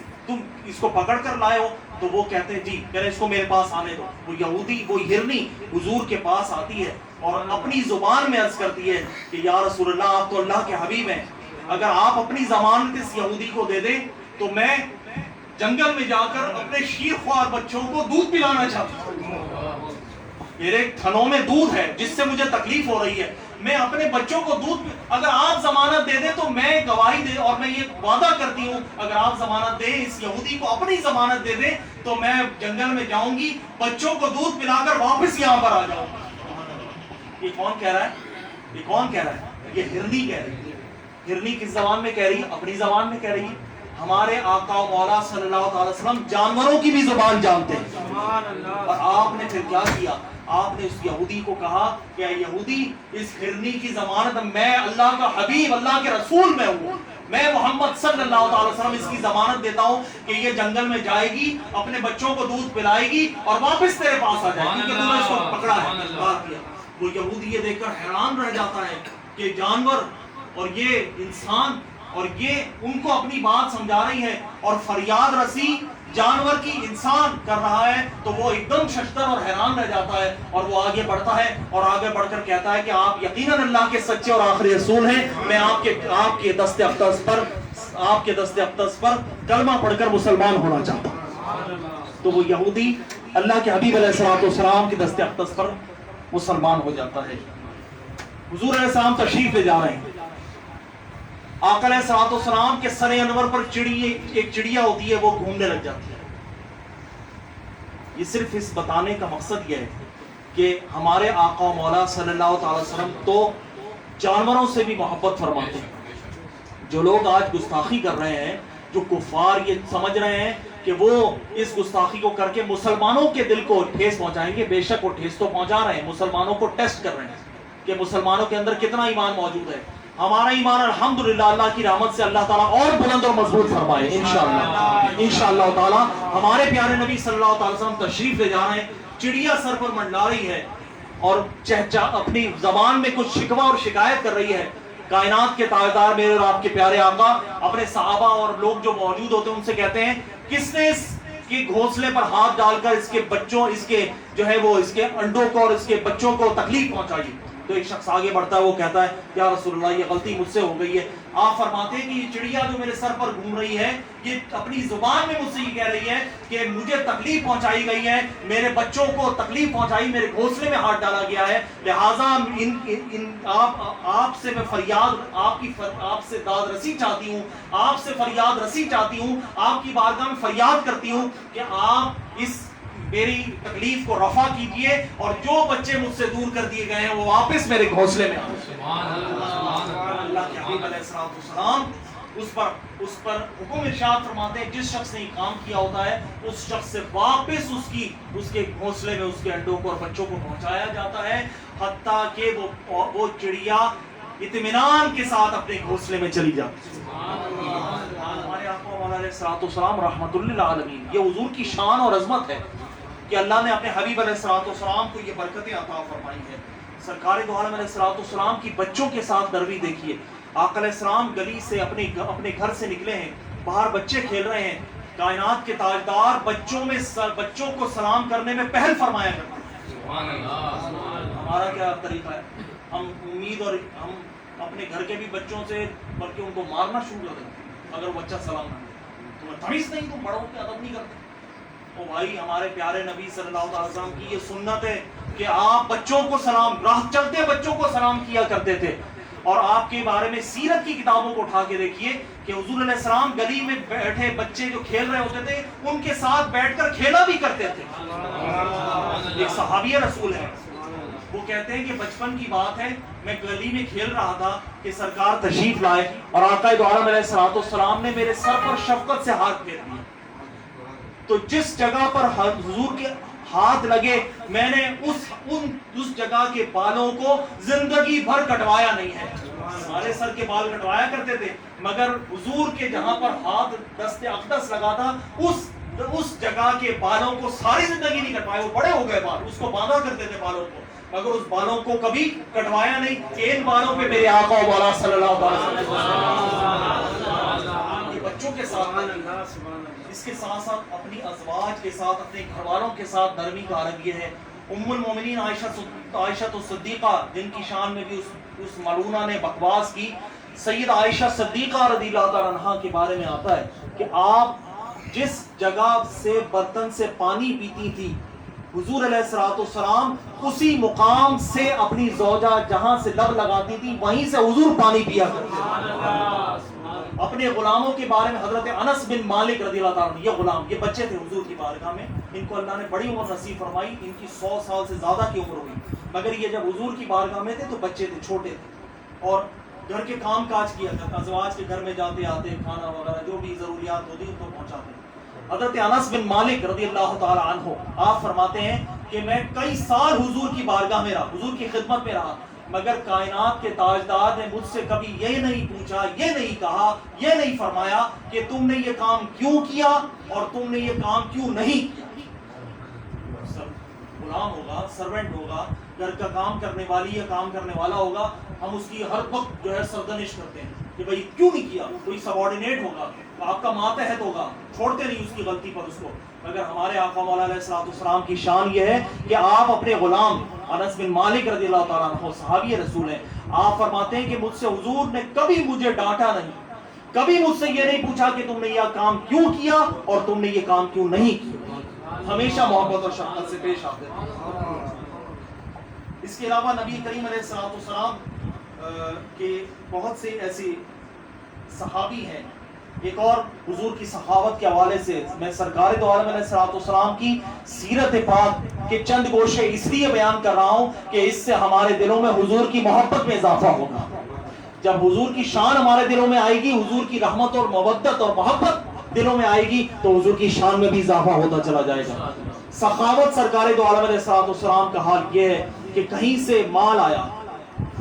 S4: کو پکڑ کر لائے ہو، تو وہ کہتے ہیں جی، کہہ رہے اس کو میرے پاس آنے دو۔ وہ یہودی، وہ ہرنی حضور کے پاس آتی ہے اور اپنی زبان میں عرض کرتی ہے کہ یا رسول اللہ، آپ تو اللہ کے حبیب ہیں، اگر آپ اپنی ضمانت اس یہودی کو دے دیں تو میں جنگل میں جا کر اپنے شیر خوار بچوں کو دودھ پلانا چاہتا ہوں، میرے تھنوں میں دودھ ہے جس سے مجھے تکلیف ہو رہی ہے، میں اپنے بچوں کو دودھ، اگر آپ ضمانت دے دیں تو میں گواہی دے، اور میں یہ وعدہ کرتی ہوں اگر آپ ضمانت دیں، اس یہودی کو اپنی ضمانت دے دیں تو میں جنگل میں جاؤں گی، بچوں کو دودھ پلا کر واپس یہاں پر آ جاؤں گی۔ یہ کون کہہ رہا ہے؟ یہ کون کہہ رہا ہے؟ یہ ہرنی کہہ رہی ہے۔ ہرنی کس زبان میں کہہ رہی ہے؟ اپنی زبان میں کہہ رہی ہے۔ ہمارے آقا و مولا صلی اللہ علیہ وسلم جانوروں کی بھی زبان جانتے ہیں، اور آپ نے پھر کیا کیا؟ آپ نے اس یہودی کو کہا کہ اے یہودی، اس ہرنی کی ضمانت، میں اللہ کا حبیب، اللہ کے رسول میں ہوں، میں محمد صلی اللہ علیہ وسلم اس کی ضمانت دیتا ہوں کہ یہ جنگل میں جائے گی، اپنے بچوں کو دودھ پلائے گی اور واپس تیرے پاس آ جائے گی، کیونکہ تو نے اس کو پکڑا ہے، بات کیا۔ وہ یہودی یہ دیکھ کر حیران رہ جاتا ہے کہ جانور اور یہ انسان، اور یہ ان کو اپنی بات سمجھا رہی ہے، اور فریاد رسی جانور کی انسان کر رہا ہے، تو وہ ایک دم ششدر اور حیران رہ جاتا ہے، اور وہ آگے بڑھتا ہے اور آگے بڑھ کر کہتا ہے کہ آپ یقیناً اللہ کے سچے اور آخری رسول ہیں، میں آپ کے دست اقدس پر کلمہ پڑھ کر مسلمان ہونا چاہتا ہوں۔ تو وہ یہودی اللہ کے حبیب علیہ السلام کے دست اقدس پر مسلمان ہو جاتا ہے۔ حضور علیہ السلام تشریف لے جا رہے ہیں، آقا علیہ السلام کے سر انور پر ایک چڑیا ہوتی ہے، وہ گھومنے لگ جاتی ہے۔ یہ صرف اس بتانے کا مقصد یہ ہے کہ ہمارے آقا و مولا صلی اللہ علیہ وسلم تو جانوروں سے بھی محبت فرماتے ہیں۔ جو لوگ آج گستاخی کر رہے ہیں، جو کفار یہ سمجھ رہے ہیں کہ وہ اس گستاخی کو کر کے مسلمانوں کے دل کو ٹھیس پہنچائیں گے، بے شک وہ ٹھیس تو پہنچا رہے ہیں، مسلمانوں کو ٹیسٹ کر رہے ہیں کہ مسلمانوں کے اندر کتنا ایمان موجود ہے۔ ہمارا ایمان الحمدللہ اللہ کی رحمت سے اللہ تعالیٰ اور بلند اور مضبوط فرمائے انشاءاللہ تعالیٰ۔ ہمارے پیارے نبی صلی اللہ علیہ وسلم تشریف لے جا رہے ہیں، چڑیا سر پر منڈلا رہی ہے اور اپنی زبان میں کچھ شکوہ اور شکایت کر رہی ہے۔ کائنات کے تاجدار میرے اور آپ کے پیارے آقا اپنے صحابہ اور لوگ جو موجود ہوتے ہیں ان سے کہتے ہیں، کس نے اس کہ گھونسلے پر ہاتھ ڈال کر اس کے بچوں، اس کے جو ہے وہ اس کے انڈوں کو اور اس کے بچوں کو تکلیف پہنچائی. تو ایک شخص آگے بڑھتا ہے، وہ کہتا ہے یا رسول اللہ یہ غلطی مجھ سے ہو گئی ہے. آپ فرماتے ہیں کہ یہ چڑیا جو میرے سر پر گھوم رہی ہے یہ اپنی زبان میں مجھ سے یہ کہہ رہی ہے کہ مجھے تکلیف پہنچائی گئی ہے، میرے بچوں کو تکلیف پہنچائی، میرے گھونسلے میں ہاتھ ڈالا گیا ہے، لہٰذا آپ سے میں فریاد، آپ سے داد رسی چاہتی ہوں، آپ سے فریاد رسی چاہتی ہوں، آپ کی بارگاہ میں فریاد کرتی ہوں کہ آپ اس میری تکلیف کو رفع کیجئے اور جو بچے مجھ سے دور کر دیے گئے ہیں وہ واپس میرے گھونسلے میں اللہ کے حبیب علیہ السلام اس پر حکم ارشاد فرماتے ہیں جس شخص نے یہ کام کیا ہوتا ہے اس شخص سے واپس اس کے گھونسلے میں اس کے انڈوں کو اور بچوں کو پہنچایا جاتا ہے، حتیٰ کہ وہ چڑیا اطمینان کے ساتھ اپنے گھونسلے میں چلی جاتی ہے. ہمارے آقا مولا علیہ الصلوۃ والسلام رحمت للعالمین، یہ حضور کی شان اور عظمت ہے کہ اللہ نے اپنے حبیب علیہ الصلوۃ والسلام کو یہ برکتیں عطا فرمائی ہے. سرکار دو عالم علیہ الصلوۃ والسلام کی بچوں کے ساتھ نرمی دیکھیے. آقا علیہ السلام گلی سے اپنے گھر سے نکلے ہیں، باہر بچے کھیل رہے ہیں، کائنات کے تاجدار بچوں کو سلام کرنے میں پہل فرمایا کرتے ہیں. ہمارا کیا طریقہ ہے؟ ہم امید اور ہم اپنے گھر کے بھی بچوں سے بلکہ ان کو مارنا شروع کر دیتے ہیں اگر بچہ سلام نہ کرے. تمہیں تمیز نہیں، تم بڑوں کی ادب نہیں کرتے. او بھائی، ہمارے پیارے نبی صلی اللہ علیہ وسلم کی یہ سنت ہے کہ آپ بچوں کو سلام، راہ چلتے بچوں کو سلام کیا کرتے تھے. اور آپ کے بارے میں سیرت کی کتابوں کو اٹھا کے دیکھیے کہ حضور علیہ السلام گلی میں بیٹھے بچے جو کھیل رہے ہوتے تھے ان کے ساتھ بیٹھ کر کھیلا بھی کرتے تھے. ایک صحابی رسول ہے، وہ کہتے ہیں کہ بچپن کی بات ہے، میں گلی میں کھیل رہا تھا کہ سرکار تشریف لائے اور آقا دو عالم علیہ الصلوۃ والسلام نے میرے سر پر شفقت سے ہاتھ پھیر دیا. تو جس جگہ پر حضور کے ہاتھ لگے میں نے اس جگہ کے بالوں کو زندگی بھر کٹوایا نہیں ہے. ہمارے سر کے بال کٹوایا کرتے تھے مگر حضور کے جہاں پر ہاتھ دست اقدس لگا تھا اس جگہ کے بالوں کو ساری زندگی نہیں کٹوائے. وہ بڑے ہو گئے بال، اس کو باندھا کرتے تھے بالوں کو مگر اس بالوں کو کبھی کٹوایا نہیں کہ ان بالوں پہ میرے آقا مولا صلی اللہ علیہ وسلم یہ بچوں کے ساتھ، اس کے ساتھ ساتھ اپنی ازواج کے ساتھ، اپنے گھر والوں کے ساتھ نرمی کا عرب یہ ہے. ام المومنین عائشہ صدیقہ جن کی شان میں بھی اس ملعونہ نے بکواس کی، سید عائشہ صدیقہ رضی اللہ تعالیٰ عنہا کے بارے میں آتا ہے کہ آپ جس جگہ سے برتن سے پانی پیتی تھی حضور علیہ الصلوۃ والسلام اسی مقام سے اپنی زوجہ جہاں سے لب لگاتی تھی وہیں سے حضور پانی پیا کرتے تھے. اپنے غلاموں کے بارے میں حضرت انس بن مالک رضی اللہ تعالیٰ عنہ، یہ غلام، یہ بچے تھے حضور کی بارگاہ میں، ان کو اللہ نے بڑی عمر نصیب فرمائی، ان کی 100 سال سے زیادہ کی عمر ہوئی مگر یہ جب حضور کی بارگاہ میں تھے تو بچے تھے، چھوٹے تھے اور گھر کے کام کاج کیا کرتے، ازواج کے گھر میں جاتے آتے، کھانا وغیرہ جو بھی ضروریات ہوتی ان کو پہنچاتے. حضرت انس بن مالک رضی اللہ تعالیٰ عنہ آپ فرماتے ہیں کہ میں کئی سال حضور کی بارگاہ میں رہا، حضور کی خدمت میں رہا مگر کائنات کے تاجدار نے مجھ سے کبھی یہ نہیں پوچھا، یہ نہیں کہا، یہ نہیں فرمایا کہ تم نے یہ کام کیوں کیا اور تم نے یہ کام کیوں نہیں کیا. غلام ہوگا، سرونٹ ہوگا، گھر کا کام کرنے والی یا کام کرنے والا ہوگا، ہم اس کی ہر وقت جو ہے سردنش کرتے ہیں کہ بھائی کیوں نہیں کیا. کوئی سبارڈینیٹ ہوگا، آپ کا ماتحت ہوگا، چھوڑتے نہیں اس کی غلطی پر اس کو. مگر ہمارے آقا مولا علیہ الصلوۃ والسلام کی شان یہ ہے کہ آپ اپنے غلام انس بن مالک رضی اللہ تعالیٰ عنہ صحابی رسول ہیں، آپ فرماتے ہیں کہ مجھ سے حضور نے کبھی مجھے ڈانٹا نہیں، کبھی مجھ سے یہ نہیں پوچھا کہ تم نے یہ کام کیوں کیا اور تم نے یہ کام کیوں نہیں کیا. ہمیشہ محبت اور شفقت سے پیش آتے ہیں. اس کے علاوہ نبی کریم علیہ الصلوۃ والسلام کے بہت سے ایسے صحابی ہیں. ایک اور حضور کی صحابت کے حوالے سے میں سرکار دو عالم علیہ الصلوۃ والسلام کی سیرت پاک کے چند گوشے اس لیے بیان کر رہا ہوں کہ اس سے ہمارے دلوں میں حضور کی محبت میں اضافہ ہوگا. جب حضور کی شان ہمارے دلوں میں آئے گی، حضور کی رحمت اور مودت اور محبت دلوں میں آئے گی تو حضور کی شان میں بھی اضافہ ہوتا چلا جائے گا. سخاوت سرکار دو عالم علیہ الصلوۃ والسلام کا حال یہ ہے کہ کہیں سے مال آیا،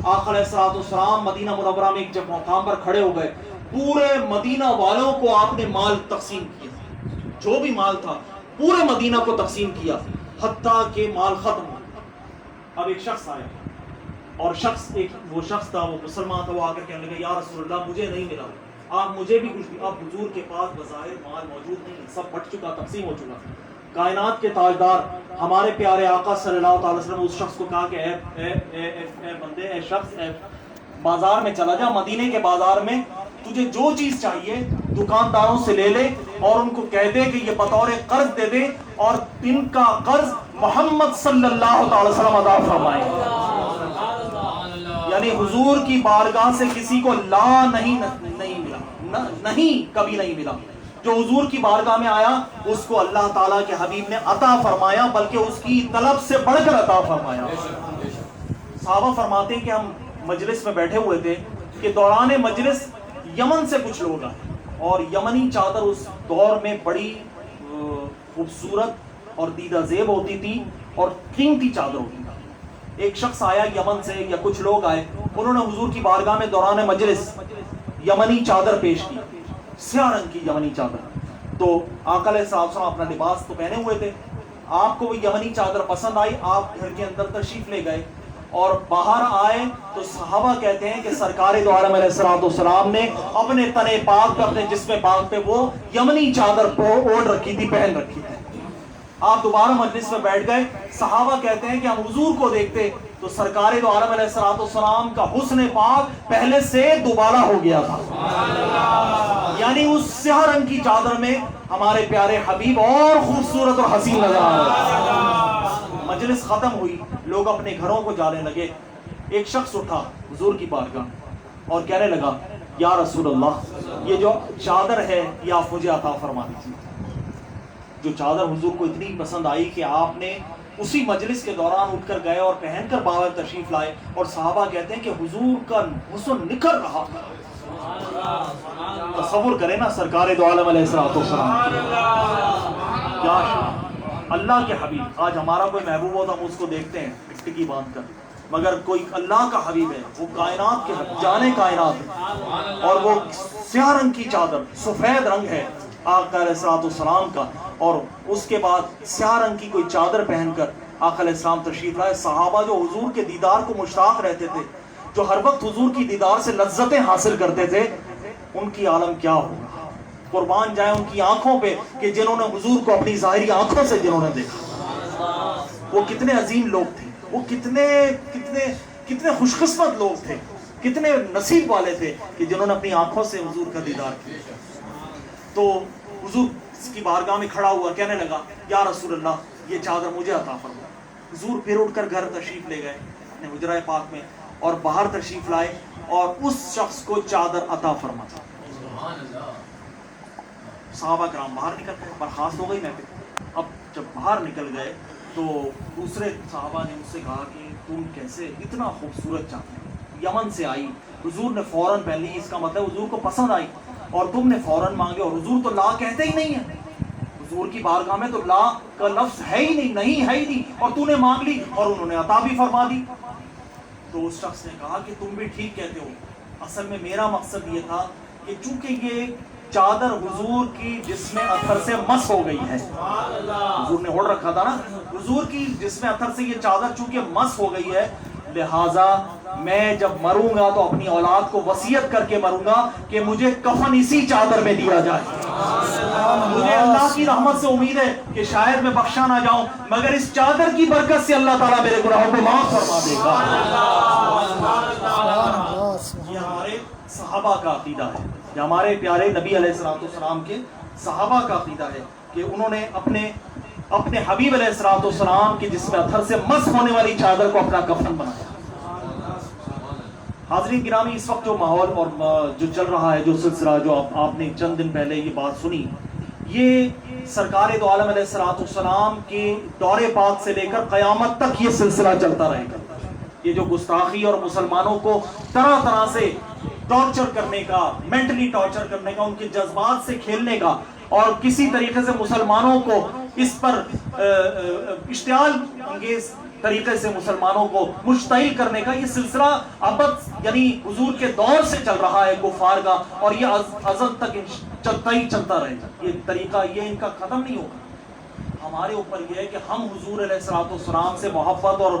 S4: آقا علیہ الصلوۃ والسلام مدینہ منورہ میں ایک جب مقام پر کھڑے ہو گئے، پورے مدینہ والوں کو آپ نے مال تقسیم کیا، جو بھی مال تھا پورے مدینہ کو تقسیم کیا حتیٰ کہ مال ختم ہو. اب ایک شخص آیا اور وہ شخص تھا، وہ مسلمان تھا، وہ آ کر کہنے لگا یا رسول اللہ مجھے نہیں ملا. آپ مجھے بھی کچھ اب حضور کے پاس بظاہر مال موجود نہیں، سب بٹ چکا، تقسیم ہو چکا. کائنات کے تاجدار ہمارے پیارے آقا صلی اللہ تعالی وسلم اس شخص کو کہا کہ اے بندے، اے شخص، اے بازار میں چلا جا، مدینے کے بازار میں تجھے جو چیز چاہیے دکانداروں سے لے لے اور ان کو کہہ دے کہ یہ بطور قرض دے دے، اور ان کا قرض محمد صلی اللہ تعالی وسلم ادا فرمائے. یعنی حضور کی بارگاہ سے کسی کو لا نہیں ملا، نہیں کبھی نہیں ملا. جو حضور کی بارگاہ میں آیا اس کو اللہ تعالیٰ کے حبیب نے عطا فرمایا، بلکہ اس کی طلب سے بڑھ کر عطا فرمایا. صحابہ فرماتے ہیں کہ ہم مجلس میں بیٹھے ہوئے تھے کہ دوران مجلس یمن سے کچھ لوگ آئے، اور یمنی چادر اس دور میں بڑی خوبصورت اور دیدہ زیب ہوتی تھی اور قیمتی چادر ہوتی تھی. ایک شخص آیا یمن سے، یا کچھ لوگ آئے، انہوں نے حضور کی بارگاہ میں دوران مجلس یمنی چادر پیش کی، سیاہ رنگ کی یمنی چادر. تو آقا علیہ السلام اپنا لباس تو پہنے ہوئے تھے، آپ کو وہ یمنی چادر پسند آئی، آپ گھر کے اندر تشریف لے گئے اور باہر آئے تو صحابہ کہتے ہیں کہ سرکار دو عالم علیہ السلام نے اپنے تنے پاک پہ، اپنے جسم پاک پہ وہ یمنی چادر کو اوڑھ رکھی تھی، پہن رکھی تھی. آپ دوبارہ مجلس میں بیٹھ گئے، صحابہ کہتے ہیں کہ ہم حضور کو دیکھتے تو سرکار دو عالم علیہ السلام کا حسن پاک پہلے سے دوبارہ ہو گیا تھا. یعنی اس سیاہ رنگ کی چادر میں ہمارے پیارے حبیب اور خوبصورت اور حسین نظر آ رہے. مجلس ختم ہوئی، لوگ اپنے گھروں کو جانے لگے. ایک شخص اٹھا حضور کی بارگاہ اور کہنے لگا، یا رسول اللہ، یہ جو چادر ہے یہ آپ مجھے عطا فرما دیجیے. جو چادر حضور کو اتنی پسند آئی کہ آپ نے اسی مجلس کے دوران اٹھ کر گئے اور پہن کر باہر تشریف لائے، اور صحابہ کہتے ہیں کہ حضور کا حسن نکھر رہا. تصور کریں نا، سرکار دو عالم علیہ السلام، کیا اللہ کے حبیب. آج ہمارا کوئی محبوب ہوتا ہم اس کو دیکھتے ہیں ٹکٹکی باندھ کر، مگر کوئی اللہ کا حبیب ہے، وہ کائنات کے جانے کائنات ہے، اور وہ سیاہ رنگ کی چادر، سفید رنگ ہے آقا علیہ السلام کا، اور اس کے بعد سیاہ رنگ کی کوئی چادر پہن کر آقا علیہ السلام تشریف لائے. صحابہ جو حضور کے دیدار کو مشتاق رہتے تھے، جو ہر وقت حضور کی دیدار سے لذتیں حاصل کرتے تھے، ان کی عالم کیا ہوگا. قربان جائیں ان کی آنکھوں پہ کہ جنہوں نے حضور کو اپنی ظاہری آنکھوں سے جنہوں نے دیکھا. وہ کتنے عظیم لوگ تھے، وہ کتنے خوش قسمت لوگ تھے، کتنے نصیب والے تھے کہ جنہوں نے اپنی آنکھوں سے حضور کا دیدار کیا. تو حضور کی بارگاہ میں کھڑا ہوا، کہنے لگا، یا رسول اللہ، یہ چادر مجھے عطا فرما. حضور پھر اٹھ کر گھر تشریف لے گئے اپنے حجرہ پاک میں، اور باہر تشریف لائے اور اس شخص کو چادر عطا فرما. صحابہ کرام باہر نکل گئے، برخاست ہو گئی محفل. اب جب باہر نکل گئے تو دوسرے صحابہ نے مجھ سے کہا کہ تم کیسے اتنا خوبصورت چادر یمن سے آئی، حضور نے فوراً پہن لی، اس کا مطلب حضور کو پسند آئی، اور تم نے فوراً مانگے. اور حضور تو لا کہتے ہی نہیں ہے، حضور کی بارگاہ میں تو لا کا لفظ ہے ہی نہیں، نہیں ہے ہی نہیں، اور تو نے مانگ لی اور انہوں نے عطا بھی فرما دی. تو اس شخص نے کہا کہ تم بھی ٹھیک کہتے ہو، اصل میں میرا مقصد یہ تھا کہ چونکہ یہ چادر حضور کی جسم اثر سے مس ہو گئی ہے، حضور نے اوڑھ رکھا تھا نا، حضور کی جسم اثر سے یہ چادر چونکہ مس ہو گئی ہے، لہٰذا میں جب مروں گا تو اپنی اولاد کو وصیت کر کے مروں گا کہ مجھے کفن اسی چادر میں دیا جائے. مجھے اللہ کی رحمت سے امید ہے کہ شاید میں بخشا نہ جاؤں، مگر اس چادر کی برکت سے اللہ تعالیٰ میرے گناہوں کو معاف فرما دے گا. یہ ہمارے صحابہ کا عقیدہ ہے، یہ ہمارے پیارے نبی علیہ السلام کے صحابہ کا عقیدہ ہے کہ انہوں نے اپنے حبیب علیہ السلام کی جسم اثر سے مس ہونے والی چادر کو اپنا کفن بنایا. حاضرین گرامی، اس وقت جو ماحول اور جو چل رہا ہے، جو سلسلہ جو آپ نے چند دن پہلے یہ بات سنی، یہ سرکار دو عالم علیہ السلام کے دور پاک سے لے کر قیامت تک یہ سلسلہ چلتا رہے گا. یہ جو گستاخی اور مسلمانوں کو طرح طرح سے ٹارچر کرنے کا، مینٹلی ٹارچر کرنے کا، ان کے جذبات سے کھیلنے کا، اور کسی طریقے سے مسلمانوں کو اس پر اشتعال انگیز طریقے سے مسلمانوں کو مشتعل کرنے کا یہ سلسلہ ابد یعنی حضور کے دور سے چل رہا ہے کفار کا، اور یہ ازل تک چلتا ہی چلتا رہے گا. یہ طریقہ یہ ان کا ختم نہیں ہوگا. ہمارے اوپر یہ ہے کہ ہم حضور علیہ السلام سے محبت اور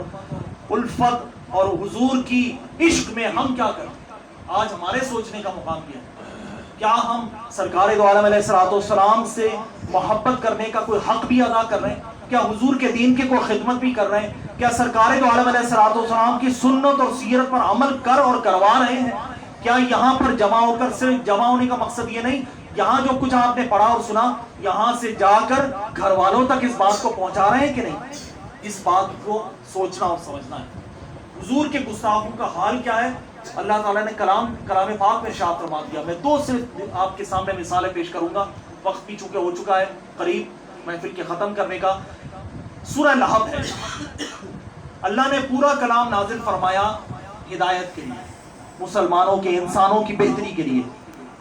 S4: الفت اور حضور کی عشق میں ہم کیا کریں. آج ہمارے سوچنے کا مقام کیا ہے. کیا ہم سرکار دو عالم علیہ السلام سے محبت کرنے کا کوئی حق بھی ادا کر رہے ہیں؟ کیا حضور کے دین کی کوئی خدمت بھی کر رہے ہیں؟ کیا سرکار دو عالم علیہ السلام کی سنت اور سیرت پر عمل کر اور کروا رہے ہیں؟ کیا یہاں پر جمع ہو کر صرف جمع ہونے کا مقصد یہ نہیں، یہاں جو کچھ آپ نے پڑھا اور سنا یہاں سے جا کر گھر والوں تک اس بات کو پہنچا رہے ہیں کہ نہیں؟ اس بات کو سوچنا اور سمجھنا ہے۔ حضور کے گستاخوں کا حال کیا ہے؟ اللہ تعالیٰ نے کلام پاک میں ارشاد فرما دیا۔ میں دو صرف آپ کے سامنے مثالیں پیش کروں گا، وقت بھی چونکہ ہو چکا ہے قریب محفل کے ختم کرنے کا۔ سورہ لہب ہے، اللہ نے پورا کلام نازل فرمایا ہدایت کے لیے، مسلمانوں کے، انسانوں کی بہتری کے لیے،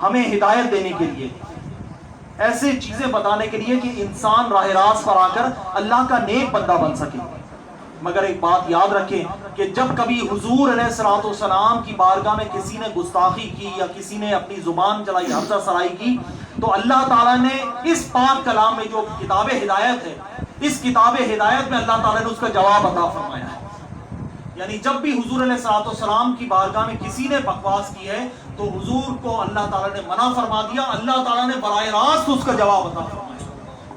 S4: ہمیں ہدایت دینے کے لیے، ایسے چیزیں بتانے کے لیے کہ انسان راہ راست پر آ کر اللہ کا نیک بندہ بن سکے۔ مگر ایک بات یاد رکھیں کہ جب کبھی حضور علیہ السلام کی بارگاہ میں کسی نے گستاخی کی یا کسی نے اپنی زبان چلائی، حمزہ سرائی کی، تو اللہ تعالیٰ نے اس پاک کلام میں جو کتاب ہدایت ہے، اس کتاب ہدایت میں اللہ تعالیٰ نے اس کا جواب عطا فرمایا ہے۔ یعنی جب بھی حضور علیہ السلام کی بارگاہ میں کسی نے بکواس کی ہے تو حضور کو اللہ تعالیٰ نے منع فرما دیا، اللہ تعالیٰ نے براہ راست اس کا جواب عطا فرمایا۔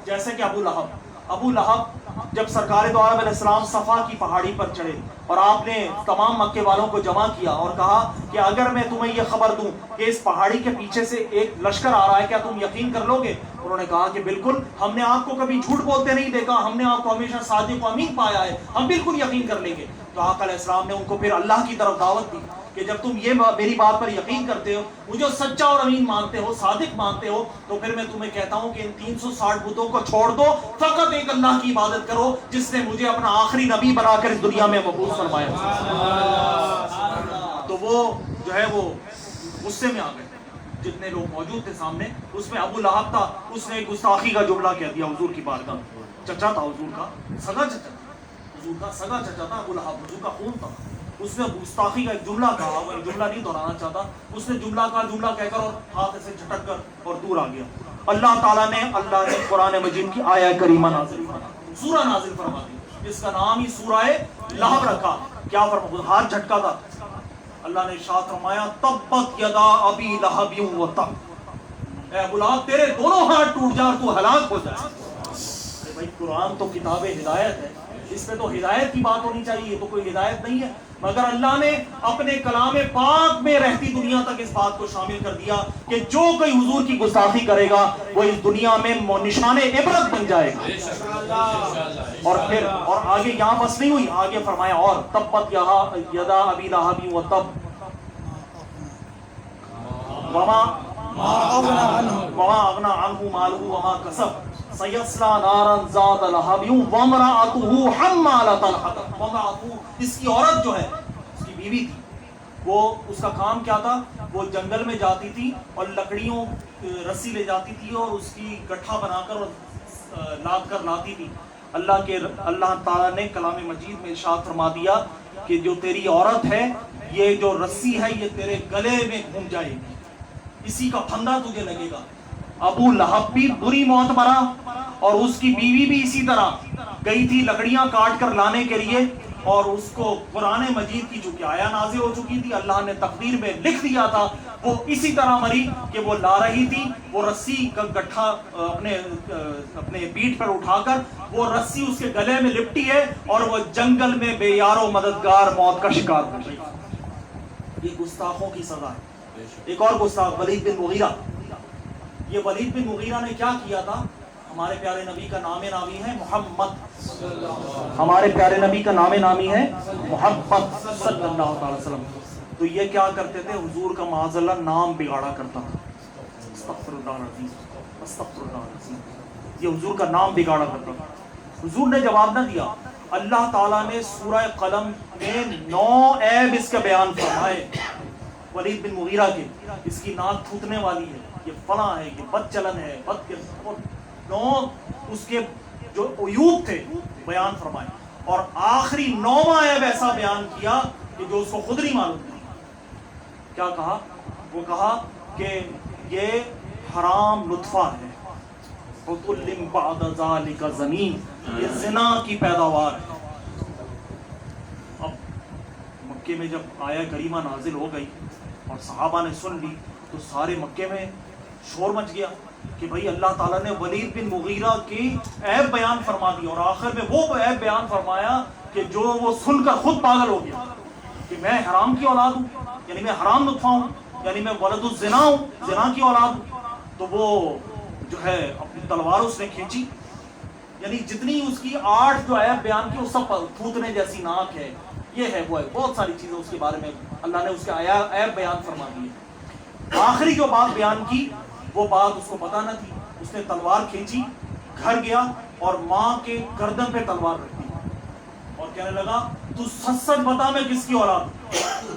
S4: جیسے کہ ابو لہب جب سرکار دو عالم علیہ السلام صفا کی پہاڑی پر چڑھے اور آپ نے تمام مکے والوں کو جمع کیا اور کہا کہ اگر میں تمہیں یہ خبر دوں کہ اس پہاڑی کے پیچھے سے ایک لشکر آ رہا ہے، کیا تم یقین کر لو گے؟ انہوں نے کہا کہ بالکل، ہم نے آپ کو کبھی جھوٹ بولتے نہیں دیکھا، ہم نے آپ کو ہمیشہ صادق و امین پایا ہے، ہم بالکل یقین کر لیں گے۔ تو آقا علیہ السلام نے ان کو پھر اللہ کی طرف دعوت دی کہ جب تم یہ میری بات پر یقین کرتے ہو، مجھے سچا اور امین مانتے ہو، صادق مانتے ہو، تو پھر میں تمہیں کہتا ہوں کہ ان 360 بتوں کو چھوڑ دو، فقط ایک اللہ کی عبادت کرو جس نے مجھے اپنا آخری نبی بنا کر اس دنیا میں مبعوث فرمایا۔ تو وہ جو ہے وہ غصے میں آ گئے، جتنے لوگ موجود تھے سامنے، اس میں ابو لہب تھا، اس نے گستاخی کا جملہ کہہ دیا حضور کی بارگاہ میں۔ چچا تھا حضور کا، سگا چچا، حضور کا سگا چچا تھا ابو لہب، حضور کا خون تھا۔ اس نے گستاخی کا ایک جملہ کہا، وہ جملہ نہیں دہرانا چاہتا، اس نے جملہ کہہ کر اور ہاتھ سے جھٹک کر اور دور آ گیا۔ اللہ تعالیٰ نے قرآن مجید کی آیہ کریمہ نازل فرمائی، سورہ نازل فرما دی، جس کا نام ہی سورہ لہب رکھا۔ کیا فرمایا؟ ہاتھ جھٹکا تھا، اللہ نے ارشاد فرمایا تبت یدا ابی لہب و تب، اے ابو لہب تیرے دونوں ہاتھ ٹوٹ جائیں اور تو ہلاک ہو جائے۔ بھائی قرآن تو کتاب ہدایت ہے، اس میں تو ہدایت کی بات ہونی چاہیے، یہ تو کوئی ہدایت نہیں ہے، مگر اللہ نے اپنے کلام پاک میں رہتی دنیا تک اس بات کو شامل کر دیا کہ جو کوئی حضور کی گستاخی کرے گا وہ اس دنیا میں نشان عبرت بن جائے گا۔ اور آگے یہاں بس نہیں ہوئی، آگے فرمایا اور تبت یدا ابی لہب و تب وما اغنى عنه ماله وما كسب سيصلى نارا ذات لهب وامرأته حمالة الحطب۔ وامرأته، اس کی عورت جو ہے، اس کی بیوی تھی، وہ اس کا کام کیا تھا؟ وہ جنگل میں جاتی تھی اور لکڑیوں رسی لے جاتی تھی اور اس کی گٹھا بنا کر اور لاد کر لاتی تھی۔ اللہ تعالیٰ نے کلام مجید میں ارشاد فرما دیا کہ جو تیری عورت ہے، یہ جو رسی ہے یہ تیرے گلے میں گھوم جائے گی، اسی کا پھندا تجھے لگے گا۔ ابو لہب بھی بری موت مرا اور اس کی بیوی بھی اسی طرح گئی تھی لکڑیاں کاٹ کر لانے کے لیے، اور اس کو قرآن مجید کی چونکہ آیا نازل ہو چکی تھی، اللہ نے تقدیر میں لکھ دیا تھا، وہ اسی طرح مری کہ وہ لا رہی تھی، وہ رسی کا گٹھا اپنے پیٹھ پر اٹھا کر وہ رسی اس کے گلے میں لپٹی ہے اور وہ جنگل میں بے یار و مددگار موت کا شکار ہو گئی۔ یہ گستاخوں کی سزا ہے۔ ایک اور گستاخ ولید بن مغیرہ، یہ ولید بن مغیرہ نے کیا کیا تھا؟ ہمارے پیارے نبی کا نام نامی ہے محمد، ہمارے پیارے نبی کا نام نامی ہے محمد صلی اللہ علیہ وسلم۔ تو یہ کیا کرتے تھے؟ حضور کا معاذ اللہ نام بگاڑا کرتا تھا، استغفر اللہ العظیم، استغفر اللہ العظیم، یہ حضور کا نام بگاڑا کرتا تھا۔ حضور نے جواب نہ دیا، اللہ تعالیٰ نے سورہ قلم میں 9 عیب اس کا بیان فرمائے ولید بن مغیرہ کے، اس کی ناک تھوتنے والی ہے، یہ فلاں ہے، یہ بد چلن ہے، بد 9 اس کے جو عیوب تھے بیان فرمائے، اور آخری 9واں عیب ایسا بیان کیا کہ جو اس کو خود نہیں معلوم تھی۔ کیا کہا؟ وہ کہا کہ یہ حرام نطفہ ہے، عُتُلٍ بَعْدَ ذَلِكَ زمین، یہ زنا کی پیداوار ہے۔ اب مکے میں جب آیا کریمہ نازل ہو گئی اور صحابہ نے سن لی تو سارے مکے میں شور مچ گیا کہ بھائی اللہ تعالیٰ نے ولید بن مغیرہ کی عیب بیان فرما دی، اور آخر میں وہ عیب بیان فرمایا کہ جو وہ سن کر خود پاگل ہو گیا کہ میں حرام کی اولاد ہوں، یعنی میں حرام نطفہ ہوں، یعنی میں ولد الزنا ہوں، زنا کی اولاد ہوں. تو وہ جو ہے اپنی تلوار اس نے کھینچی، یعنی جتنی اس کی 8 جو عیب بیان کی وہ سب تھوتنے جیسی ناک ہے، یہ ہے وہ ہے، بہت ساری چیزیں اس کے بارے میں اللہ نے اس کے عیب بیان فرما دی. آخری جو بات بیان کی وہ بات اس کو پتہ نہ تھی. اس نے تلوار کھینچی، گھر گیا اور ماں کے گردن پہ تلوار رکھ دی اور کہنے لگا تو سچ سچ بتا میں کس کی اولاد ہوں.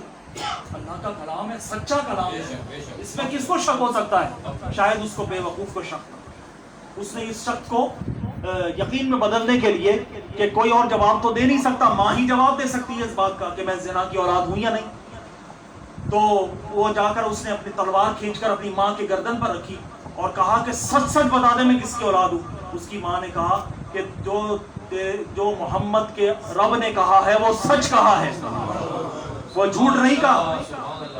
S4: اللہ کا کلام ہے، سچا کلام ہے، اس میں کس کو شک ہو سکتا ہے؟ شاید اس کو بے وقوف کو شک تھا. اس نے اس شک کو یقین میں بدلنے کے لیے کہ کوئی اور جواب تو دے نہیں سکتا، ماں ہی جواب دے سکتی ہے اس بات کا کہ میں زنا کی اولاد ہوں یا نہیں. تو وہ جا کر اس نے اپنی تلوار کھینچ کر اپنی ماں کے گردن پر رکھی اور کہا کہ سچ سچ بتا دے میں کس کی اولاد ہوں. اس کی ماں نے کہا کہ جو محمد کے رب نے کہا ہے وہ سچ کہا ہے، وہ جھوٹ نہیں کہا.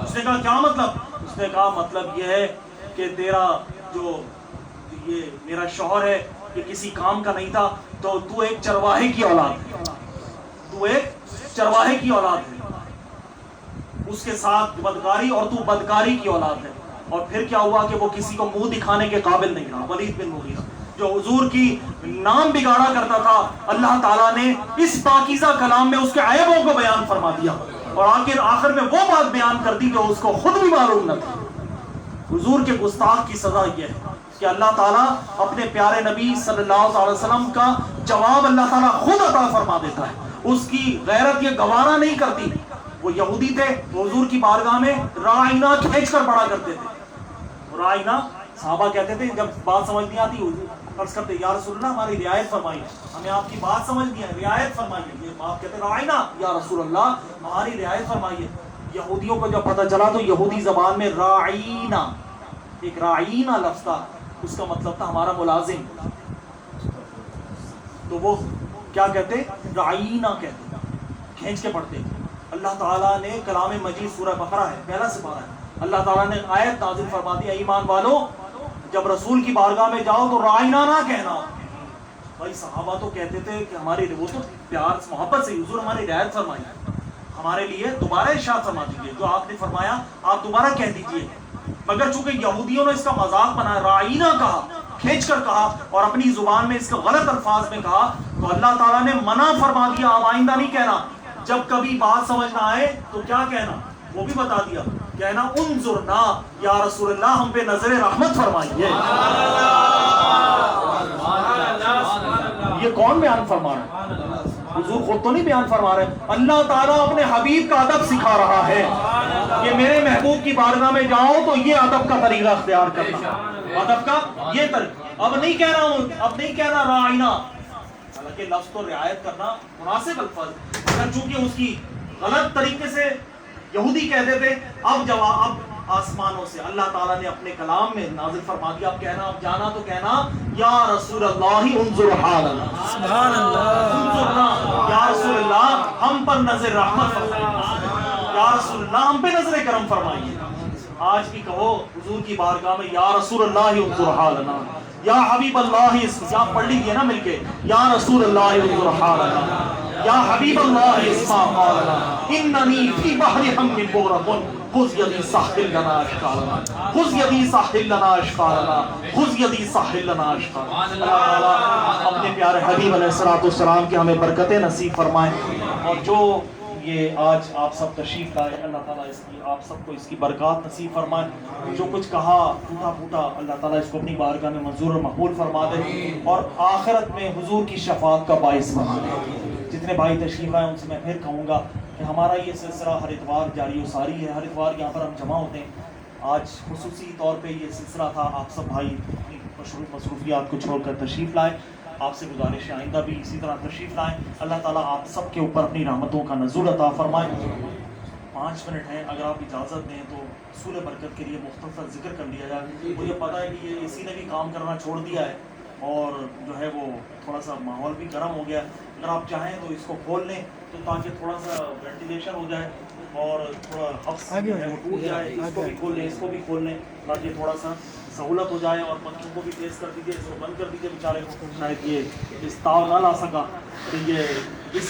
S4: اس نے کہا کیا مطلب؟ اس نے کہا مطلب یہ ہے کہ تیرا جو یہ میرا شوہر ہے یہ کسی کام کا نہیں تھا، تو ایک چرواہے کی اولاد ہے، تو ایک چرواہے کی اولاد ہے، اس کے ساتھ بدکاری اور تو بدکاری کی اولاد ہے. اور پھر کیا ہوا کہ وہ کسی کو منہ دکھانے کے قابل نہیں رہا. ولید بن مغیرہ جو حضور کی نام بگاڑا کرتا تھا، اللہ تعالیٰ نے اس پاکیزہ کلام میں اس کے عیبوں کو بیان فرما دیا اور آخر میں وہ بات بیان کر دی جو اس کو خود بھی معلوم نہ تھی. حضور کے گستاخ کی سزا یہ ہے کہ اللہ تعالیٰ اپنے پیارے نبی صلی اللہ علیہ وسلم کا جواب اللہ تعالیٰ خود عطا فرما دیتا ہے. اس کی غیرت یہ گوارا نہیں کرتی. وہ یہودی تھے، وہ حضور کی بارگاہ میں رائنا کھینچ کر پڑھا کرتے تھے. رائنا صحابہ کہتے تھے جب بات سمجھ نہیں آتی عرض کرتے یا رسول اللہ ہماری رعایت فرمائیے، ہمیں آپ کی بات سمجھ نہیں ہے، رعایت فرمائیے. یہ بات کہتے رائنا یا رسول اللہ ہماری رعایت فرمائیے. یہودیوں کو جب پتہ چلا تو یہودی زبان میں رائنا، ایک رائنا لفظ تھا، اس کا مطلب تھا ہمارا ملازم. تو وہ کیا کہتے؟ رائنا کہتے، کھینچ کے پڑھتے. اللہ تعالیٰ نے کلام مجید سورہ بقرہ ہے، پہلا سپارہ ہے، اللہ تعالیٰ نے آیت نازل فرما دی ایمان والو جب رسول کی بارگاہ میں جاؤ تو رائنا نہ کہنا. بھائی صحابہ تو کہتے تھے کہ ہماری وہ تو پیار محبت سے حضور ہماری رعایت فرمائیے، ہمارے لیے دوبارہ ارشاد فرما دیجیے، جو آپ نے فرمایا آپ دوبارہ کہہ دیجیے. مگر چونکہ یہودیوں نے اس کا مذاق بنایا، رائنا کہا، کھینچ کر کہا اور اپنی زبان میں اس کے غلط الفاظ میں کہا، تو اللہ تعالیٰ نے منع فرما دیا اب آئندہ نہیں کہنا. جب کبھی بات سمجھ نہ آئے تو کیا کہنا وہ بھی بتا دیا، کہنا انظرنا یا رسول اللہ ہم پہ نظر رحمت فرمائیے. یہ کون بیان فرما رہا ہے؟ حضور خود تو نہیں بیان فرما رہے، اللہ تعالیٰ اپنے حبیب کا ادب سکھا رہا ہے کہ میرے محبوب کی بارگاہ میں جاؤ تو یہ ادب کا طریقہ اختیار کرنا، ادب کا یہ طریقہ. اب نہیں کہہ رہا ہوں، اب نہیں کہنا رائنا، حالانکہ لفظ تو رعایت کرنا مناسب الفاظ، مگر چونکہ اس کی غلط طریقے سے یہودی کہتے تھے. اب جواب اب آسمانوں سے اللہ تعالیٰ نے اپنے کلام میں نازل فرما دیا. اب کہنا، اب جانا تو کہنا یا رسول اللہ انظر حالنا،
S2: سبحان اللہ،
S4: انظرنا یا رسول اللہ ہم پر نظر رحمت فرمائیے، یا رسول اللہ ہم پہ نظر کرم فرمائیے. آج بھی کہو حضور کی بارگاہ میں یا رسول اللہ انظر حالنا، یا حبیب اللہ، یا پڑھ لیجیے نا مل کے، یا رسول اللہ انظر حالنا، یا حبیب اللہ اسمع قولنا اننی فی بحر ہم مغرق خذ یدی ساحل لنا اشکالنا، خذ یدی ساحل لنا اشکالنا، خذ یدی ساحل لنا اشکالنا. اللہ تعالیٰ اپنے پیارے حبیب علیہ الصلوۃ والسلام کی ہمیں برکتیں نصیب فرمائیں، اور جو یہ آج آپ سب تشریف لائے اللہ تعالیٰ اس کی آپ سب کو اس کی برکات نصیب فرمائے. جو کچھ کہا ٹوٹا پھوٹا اللہ تعالیٰ اس کو اپنی بارگاہ میں منظور اور مقبول فرما دے اور آخرت میں حضور کی شفاعت کا باعث بنا دے. جتنے بھائی تشریف آئے ان سے میں پھر کہوں گا کہ ہمارا یہ سلسلہ ہر اتوار جاری و ساری ہے، ہر اتوار یہاں پر ہم جمع ہوتے ہیں. آج خصوصی طور پہ یہ سلسلہ تھا، آپ سب بھائی اپنی مصروفیات کو چھوڑ کر تشریف لائے. آپ سے گزارش ہے آئندہ بھی اسی طرح تشریف لائیں. اللہ تعالیٰ آپ سب کے اوپر اپنی رحمتوں کا نزول عطا فرمائے. 5 منٹ ہیں، اگر آپ اجازت دیں تو حصول برکت کے لیے مختصر ذکر کر لیا جائے. مجھے پتہ ہے کہ یہ اسی نے بھی کام کرنا چھوڑ دیا ہے اور جو ہے وہ تھوڑا سا ماحول بھی گرم ہو گیا. اگر آپ چاہیں تو اس کو کھول لیں تو تاکہ تھوڑا سا وینٹیلیشن ہو جائے اور تھوڑا حفظ ٹوٹ جائے. اس کو بھی کھول لیں، اس کو بھی کھول لیں تاکہ تھوڑا سا سہولت ہو جائے اور پنکھوں کو بھی تیز کر دیجیے، اس کو بند کر دیجیے بیچارے کو، شاید یہ اس تاؤ نہ لا سکا کہ یہ اس